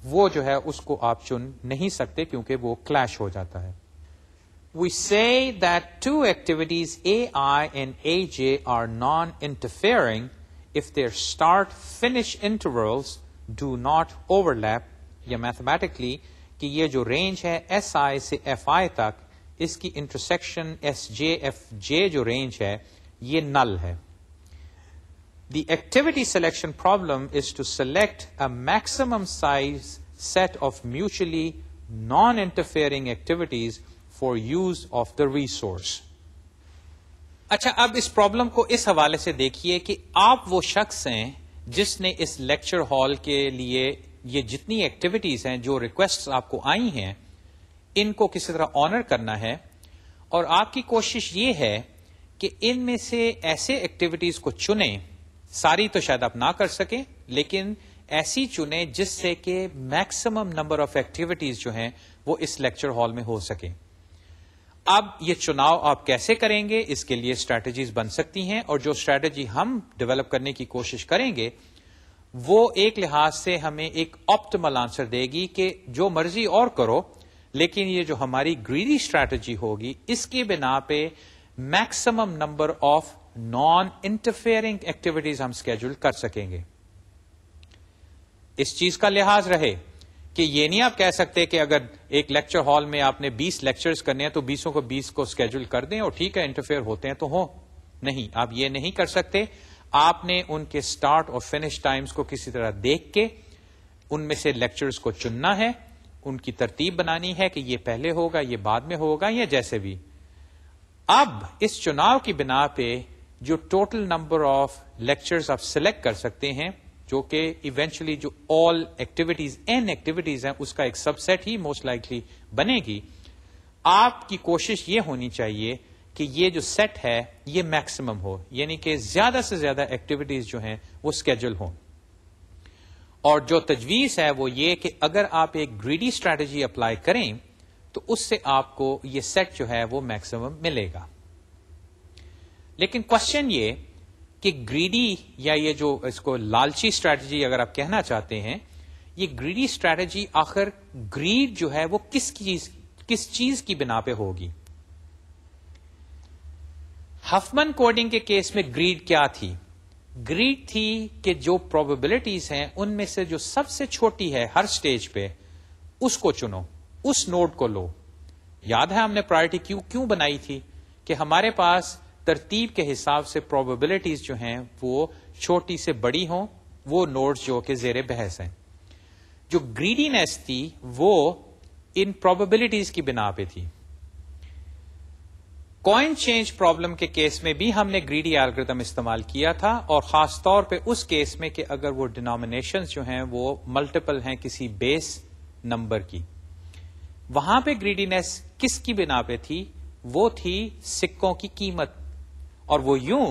وہ جو ہے اس کو آپ چن نہیں سکتے کیونکہ وہ کلیش ہو جاتا ہے. We say that two activities AI and AJ are non-interfering if their start-finish intervals do not overlap. یا میتھمیٹکلی کہ یہ جو رینج ہے SI سے FI تک، اس کی انٹرسیکشن SJ FJ جو رینج ہے یہ نل ہے. The activity selection problem is to select a maximum size set of mutually non-interfering activities for use of the resource. اچھا، اب اس پرابلم کو اس حوالے سے دیکھیے کہ آپ وہ شخص ہیں جس نے اس لیکچر ہال کے لیے یہ جتنی ایکٹیویٹیز ہیں، جو ریکویسٹ آپ کو آئی ہیں، ان کو کسی طرح آنر کرنا ہے. اور آپ کی کوشش یہ ہے کہ ان میں سے ایسے ایکٹیویٹیز کو چنیں، ساری تو شاید آپ نہ کر سکیں، لیکن ایسی چنیں جس سے کہ میکسیمم نمبر آف ایکٹیویٹیز جو ہیں وہ اس لیکچر ہال میں ہو سکیں. اب یہ چناؤ آپ کیسے کریں گے، اس کے لیے اسٹریٹجیز بن سکتی ہیں، اور جو اسٹریٹجی ہم ڈیولپ کرنے کی کوشش کریں گے وہ ایک لحاظ سے ہمیں ایک آپٹیمل آنسر دے گی کہ جو مرضی اور کرو، لیکن یہ جو ہماری گریڈی اسٹریٹجی ہوگی اس کی بنا پہ maximum number of non interfering activities ہم اسکیڈول کر سکیں گے. اس چیز کا لحاظ رہے کہ یہ نہیں آپ کہہ سکتے کہ اگر ایک لیکچر ہال میں آپ نے 20 لیکچرز کرنے ہیں تو 20 کو 20 کو اسکیڈول کر دیں اور ٹھیک ہے انٹرفیئر ہوتے ہیں تو ہو. نہیں، آپ یہ نہیں کر سکتے. آپ نے ان کے سٹارٹ اور فنش ٹائمز کو کسی طرح دیکھ کے ان میں سے لیکچرز کو چننا ہے، ان کی ترتیب بنانی ہے کہ یہ پہلے ہوگا، یہ بعد میں ہوگا، یا جیسے بھی. اب اس چناؤ کی بنا پہ جو ٹوٹل نمبر آف لیکچرز آپ سلیکٹ کر سکتے ہیں، جو کہ ایونچولی جو آل ایکٹیویٹیز این ایکٹیویٹیز ہیں اس کا ایک سب سیٹ ہی موسٹ لائکلی بنے گی. آپ کی کوشش یہ ہونی چاہیے کہ یہ جو سیٹ ہے یہ میکسیمم ہو، یعنی کہ زیادہ سے زیادہ ایکٹیویٹیز جو ہیں وہ اسکیڈول ہوں. اور جو تجویز ہے وہ یہ کہ اگر آپ ایک گریڈی اسٹریٹجی اپلائی کریں تو اس سے آپ کو یہ سیٹ جو ہے وہ میکسیمم ملے گا. لیکن کوشچن یہ کہ گریڈی یا یہ جو اس کو لالچی اسٹریٹجی اگر آپ کہنا چاہتے ہیں، یہ گریڈی اسٹریٹجی آخر گریڈ جو ہے وہ کس چیز کی بنا پہ ہوگی؟ ہفمن کوڈنگ کے کیس میں گریڈ کیا تھی؟ گریڈ تھی کہ جو پروبیبلٹیز ہیں ان میں سے جو سب سے چھوٹی ہے ہر سٹیج پہ اس کو چنو، اس نوڈ کو لو. یاد ہے ہم نے پرائرٹی کیوں بنائی تھی؟ کہ ہمارے پاس ترتیب کے حساب سے پروبیبلٹیز جو ہیں وہ چھوٹی سے بڑی ہوں، وہ نوڈز جو کہ زیر بحث ہیں. جو گریڈینس تھی وہ ان پروبیبلٹیز کی بنا پہ تھی. کوائن چینج پرابلم کے کیس میں بھی ہم نے گریڈی الگورتھم استعمال کیا تھا، اور خاص طور پہ اس کیس میں کہ اگر وہ ڈینامینیشنز جو ہیں وہ ملٹیپل ہیں کسی بیس نمبر کی. وہاں پہ گریڈینس کس کی بنا پہ تھی؟ وہ تھی سکوں کی قیمت. اور وہ یوں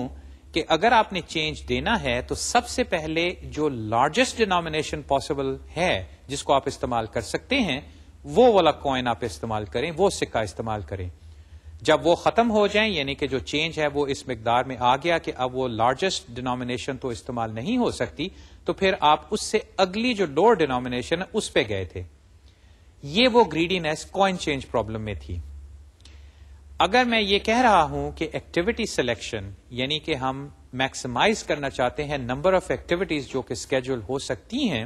کہ اگر آپ نے چینج دینا ہے تو سب سے پہلے جو لارجسٹ ڈینامینیشن پاسبل ہے جس کو آپ استعمال کر سکتے ہیں وہ والا کوائن آپ استعمال کریں، وہ سکہ استعمال کریں. جب وہ ختم ہو جائیں، یعنی کہ جو چینج ہے وہ اس مقدار میں آ گیا کہ اب وہ لارجسٹ ڈینامینیشن تو استعمال نہیں ہو سکتی، تو پھر آپ اس سے اگلی جو لوور ڈینامینیشن ہے اس پہ گئے تھے. یہ وہ گریڈینس کوائن چینج پرابلم میں تھی. اگر میں یہ کہہ رہا ہوں کہ ایکٹیویٹی سلیکشن یعنی کہ ہم میکسیمائز کرنا چاہتے ہیں نمبر آف ایکٹیویٹیز جو کہ اسکیجول ہو سکتی ہیں،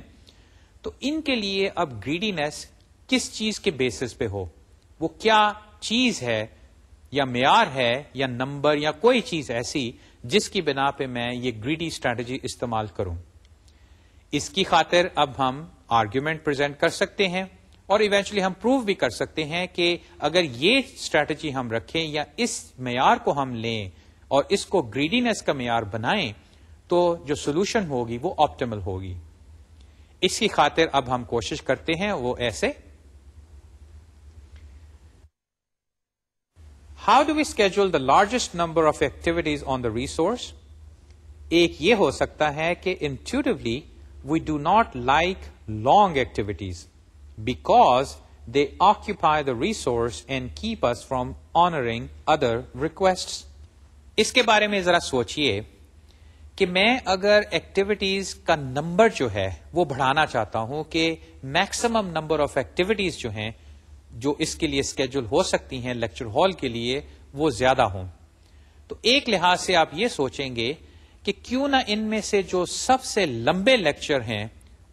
تو ان کے لیے اب گریڈینس کس چیز کے بیسس پہ ہو، وہ کیا چیز ہے یا معیار ہے یا نمبر یا کوئی چیز ایسی جس کی بنا پہ میں یہ گریڈی اسٹریٹجی استعمال کروں. اس کی خاطر اب ہم آرگیومنٹ پریزنٹ کر سکتے ہیں اور ایونچولی ہم پروو بھی کر سکتے ہیں کہ اگر یہ اسٹریٹجی ہم رکھیں یا اس معیار کو ہم لیں اور اس کو گریڈینس کا معیار بنائیں تو جو سولوشن ہوگی وہ آپٹیمل ہوگی. اس کی خاطر اب ہم کوشش کرتے ہیں وہ ایسے. How do we schedule the largest number of activities on the resource? ایک یہ ہو سکتا ہے کہ intuitively we do not like long activities because they occupy the resource and keep us from honoring other requests. اس کے بارے میں ذرا سوچئے کہ میں اگر ایکٹیویٹیز کا نمبر جو ہے وہ بڑھانا چاہتا ہوں کہ میکسیمم نمبر آف ایکٹیویٹیز جو ہیں جو اس کے لیے اسکیجول ہو سکتی ہیں لیکچر ہال کے لیے وہ زیادہ ہوں، تو ایک لحاظ سے آپ یہ سوچیں گے کہ کیوں نہ ان میں سے جو سب سے لمبے لیکچر ہیں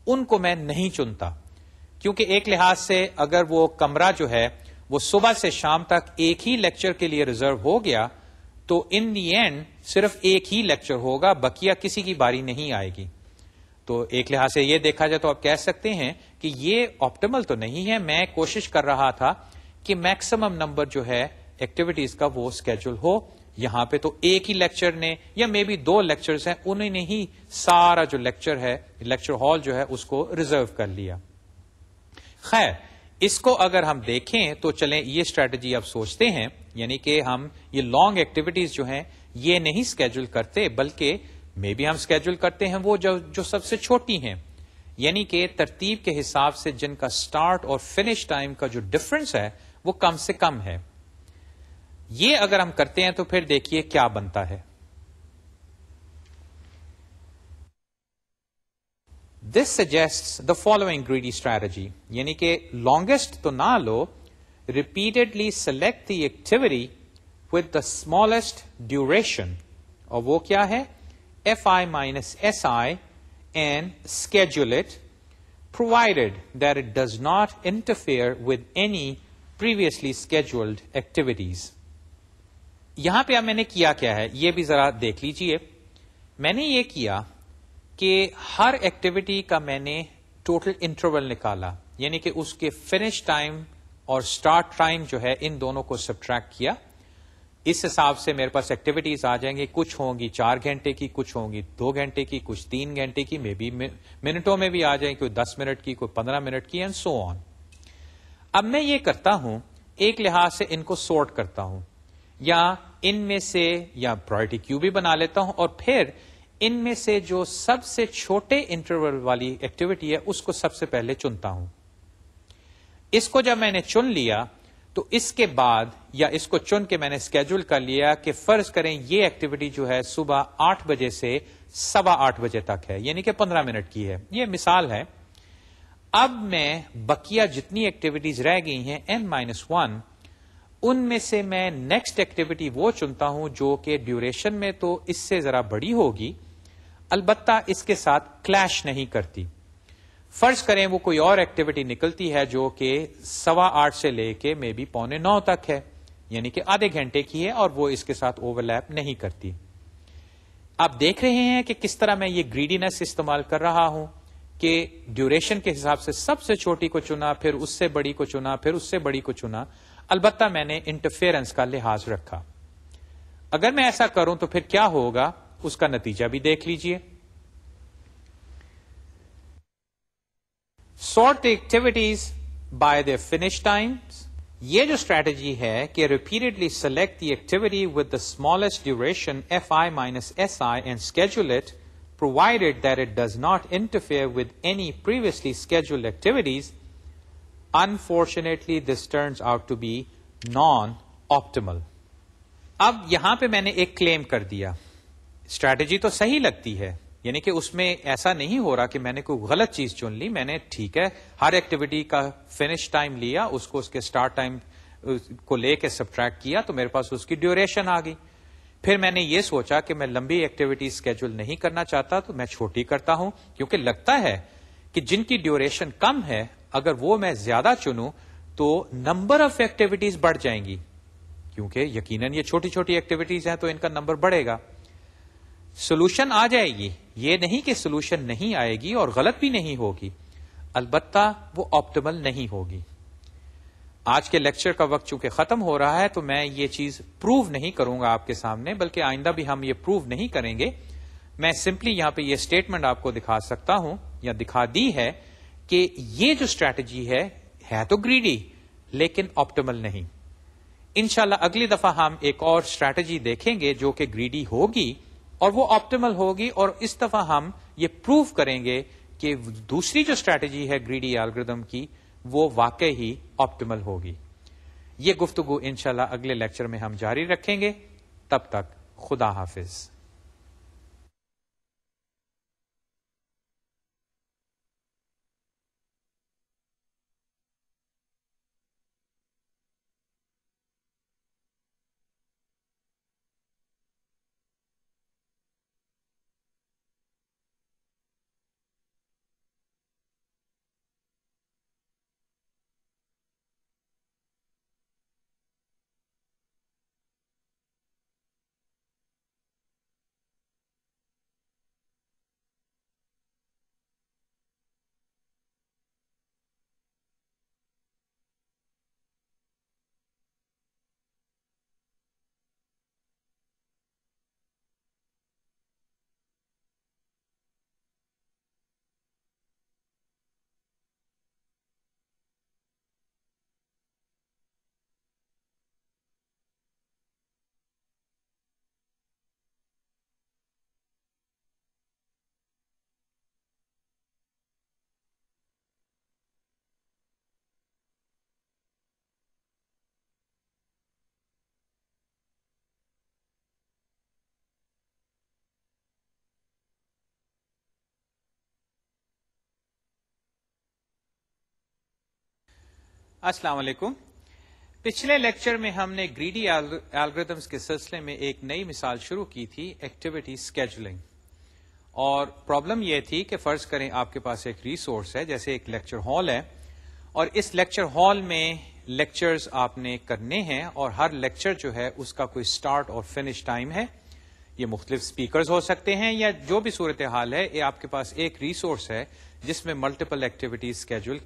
ان کو میں نہیں چنتا، کیونکہ ایک لحاظ سے اگر وہ کمرہ جو ہے وہ صبح سے شام تک ایک ہی لیکچر کے لیے ریزرو ہو گیا تو ان دی اینڈ صرف ایک ہی لیکچر ہوگا، بقیہ کسی کی باری نہیں آئے گی. تو ایک لحاظ سے یہ دیکھا جائے تو آپ کہہ سکتے ہیں کہ یہ آپٹیمل تو نہیں ہے. میں کوشش کر رہا تھا کہ میکسیمم نمبر جو ہے ایکٹیویٹیز کا وہ اسکیجول ہو. یہاں پہ تو ایک ہی لیکچر نے یا مے بی 2 لیکچرز ہیں انہوں نے ہی سارا جو لیکچر ہے لیکچر ہال جو ہے اس کو ریزرو کر لیا. خیر اس کو اگر ہم دیکھیں تو چلیں یہ اسٹریٹجی اب سوچتے ہیں، یعنی کہ ہم یہ لانگ ایکٹیویٹیز جو ہیں یہ نہیں اسکیجول کرتے بلکہ میں بھی ہم اسکیجول کرتے ہیں وہ جو سب سے چھوٹی ہیں، یعنی کہ ترتیب کے حساب سے جن کا سٹارٹ اور فنش ٹائم کا جو ڈفرنس ہے وہ کم سے کم ہے. یہ اگر ہم کرتے ہیں تو پھر دیکھیے کیا بنتا ہے. This suggests the following greedy strategy, یعنی کہ لانگیسٹ تو نہ لو، repeatedly select the activity with the smallest duration, اور وہ کیا ہے Fi minus Si and schedule it provided that it does not interfere with any previously scheduled activities. یہاں پہ اب میں نے کیا ہے یہ بھی ذرا دیکھ لیجئے. میں نے یہ کیا کہ ہر ایکٹیویٹی کا میں نے ٹوٹل انٹرول نکالا، یعنی کہ اس کے فنش ٹائم اور سٹارٹ ٹائم جو ہے ان دونوں کو سبٹریکٹ کیا. اس حساب سے میرے پاس ایکٹیویٹیز آ جائیں گی، کچھ ہوں گی 4 گھنٹے کی، کچھ ہوں گی 2 گھنٹے کی، کچھ 3 گھنٹے کی، میں بھی منٹوں میں بھی آ جائیں، کوئی 10 منٹ کی، کوئی 15 منٹ کی، اینڈ سو آن. اب میں یہ کرتا ہوں ایک لحاظ سے ان کو سورٹ کرتا ہوں، یا ان میں سے یا پرائرٹی کیو بھی بنا لیتا ہوں، اور پھر ان میں سے جو سب سے چھوٹے انٹرول والی ایکٹیویٹی ہے اس کو سب سے پہلے چنتا ہوں. اس کو جب میں نے چن لیا تو اس کے بعد یا اس کو چن کے میں نے اسکیجول کر لیا کہ فرض کریں یہ ایکٹیویٹی جو ہے صبح 8 بجے سے 8:15 بجے تک ہے، یعنی کہ 15 منٹ کی ہے. یہ مثال ہے. اب میں بقیہ جتنی ایکٹیویٹیز رہ گئی ہیں n-1 ان میں سے میں نیکسٹ ایکٹیویٹی وہ چنتا ہوں جو کہ ڈیوریشن میں تو اس سے ذرا بڑی ہوگی، البتہ اس کے ساتھ کلیش نہیں کرتی. فرض کریں وہ کوئی اور ایکٹیویٹی نکلتی ہے جو کہ 8:15 سے لے کے میں بھی 8:45 تک ہے، یعنی کہ آدھے گھنٹے کی ہے اور وہ اس کے ساتھ اوور لیپ نہیں کرتی. آپ دیکھ رہے ہیں کہ کس طرح میں یہ گریڈینس استعمال کر رہا ہوں کہ ڈیوریشن کے حساب سے سب سے چھوٹی کو چنا، پھر اس سے بڑی کو چنا، پھر اس سے بڑی کو چنا، البتہ میں نے انٹرفیئرنس کا لحاظ رکھا. اگر میں ایسا کروں تو پھر کیا ہوگا اس کا نتیجہ بھی دیکھ لیجئے. Sort the activities by their finish times. یہ جو اسٹریٹجی ہے کہ repeatedly select the activity with the smallest duration Fi minus Si and schedule it, provided that it does not interfere with any previously scheduled activities. Unfortunately, this turns out to be non-optimal. اب یہاں پہ میں نے ایک کلیم کر دیا. Strategy تو صحیح لگتی ہے، یعنی کہ اس میں ایسا نہیں ہو رہا کہ میں نے کوئی غلط چیز چن لی. میں نے ٹھیک ہے ہر ایکٹیویٹی کا فنش ٹائم لیا، اس کو اس کے سٹارٹ ٹائم کو لے کے سبٹریکٹ کیا تو میرے پاس اس کی ڈیوریشن آ گئی. پھر میں نے یہ سوچا کہ میں لمبی ایکٹیویٹی اسکیجول نہیں کرنا چاہتا تو میں چھوٹی کرتا ہوں, کیونکہ لگتا ہے کہ جن کی ڈیوریشن کم ہے اگر وہ میں زیادہ چنوں تو نمبر آف ایکٹیویٹیز بڑھ جائیں گی, کیونکہ یقیناً یہ چھوٹی چھوٹی ایکٹیویٹیز ہیں تو ان کا نمبر بڑھے گا. سولوشن آ جائے گی, یہ نہیں کہ سولوشن نہیں آئے گی اور غلط بھی نہیں ہوگی, البتہ وہ آپٹیمل نہیں ہوگی. آج کے لیکچر کا وقت چونکہ ختم ہو رہا ہے تو میں یہ چیز پروو نہیں کروں گا آپ کے سامنے, بلکہ آئندہ بھی ہم یہ پروو نہیں کریں گے. میں سمپلی یہاں پہ یہ اسٹیٹمنٹ آپ کو دکھا سکتا ہوں یا دکھا دی ہے کہ یہ جو اسٹریٹجی ہے تو گریڈی لیکن آپٹیمل نہیں. انشاءاللہ اگلی دفعہ ہم ایک اور اسٹریٹجی دیکھیں گے جو کہ گریڈی ہوگی اور وہ آپٹیمل ہوگی, اور اس دفعہ ہم یہ پروو کریں گے کہ دوسری جو اسٹریٹجی ہے گریڈی الگورتھم کی وہ واقعی ہی آپٹیمل ہوگی. یہ گفتگو انشاءاللہ اگلے لیکچر میں ہم جاری رکھیں گے. تب تک خدا حافظ. السلام علیکم. پچھلے لیکچر میں ہم نے گریڈی الگورتھمز کے سلسلے میں ایک نئی مثال شروع کی تھی, ایکٹیویٹی اسکیجولنگ. اور پرابلم یہ تھی کہ فرض کریں آپ کے پاس ایک ریسورس ہے جیسے ایک لیکچر ہال ہے, اور اس لیکچر ہال میں لیکچرز آپ نے کرنے ہیں اور ہر لیکچر جو ہے اس کا کوئی سٹارٹ اور فنش ٹائم ہے. یہ مختلف سپیکرز ہو سکتے ہیں یا جو بھی صورتحال ہے, یہ آپ کے پاس ایک ریسورس ہے جس میں ملٹیپل ایکٹیویٹیز اسکیجول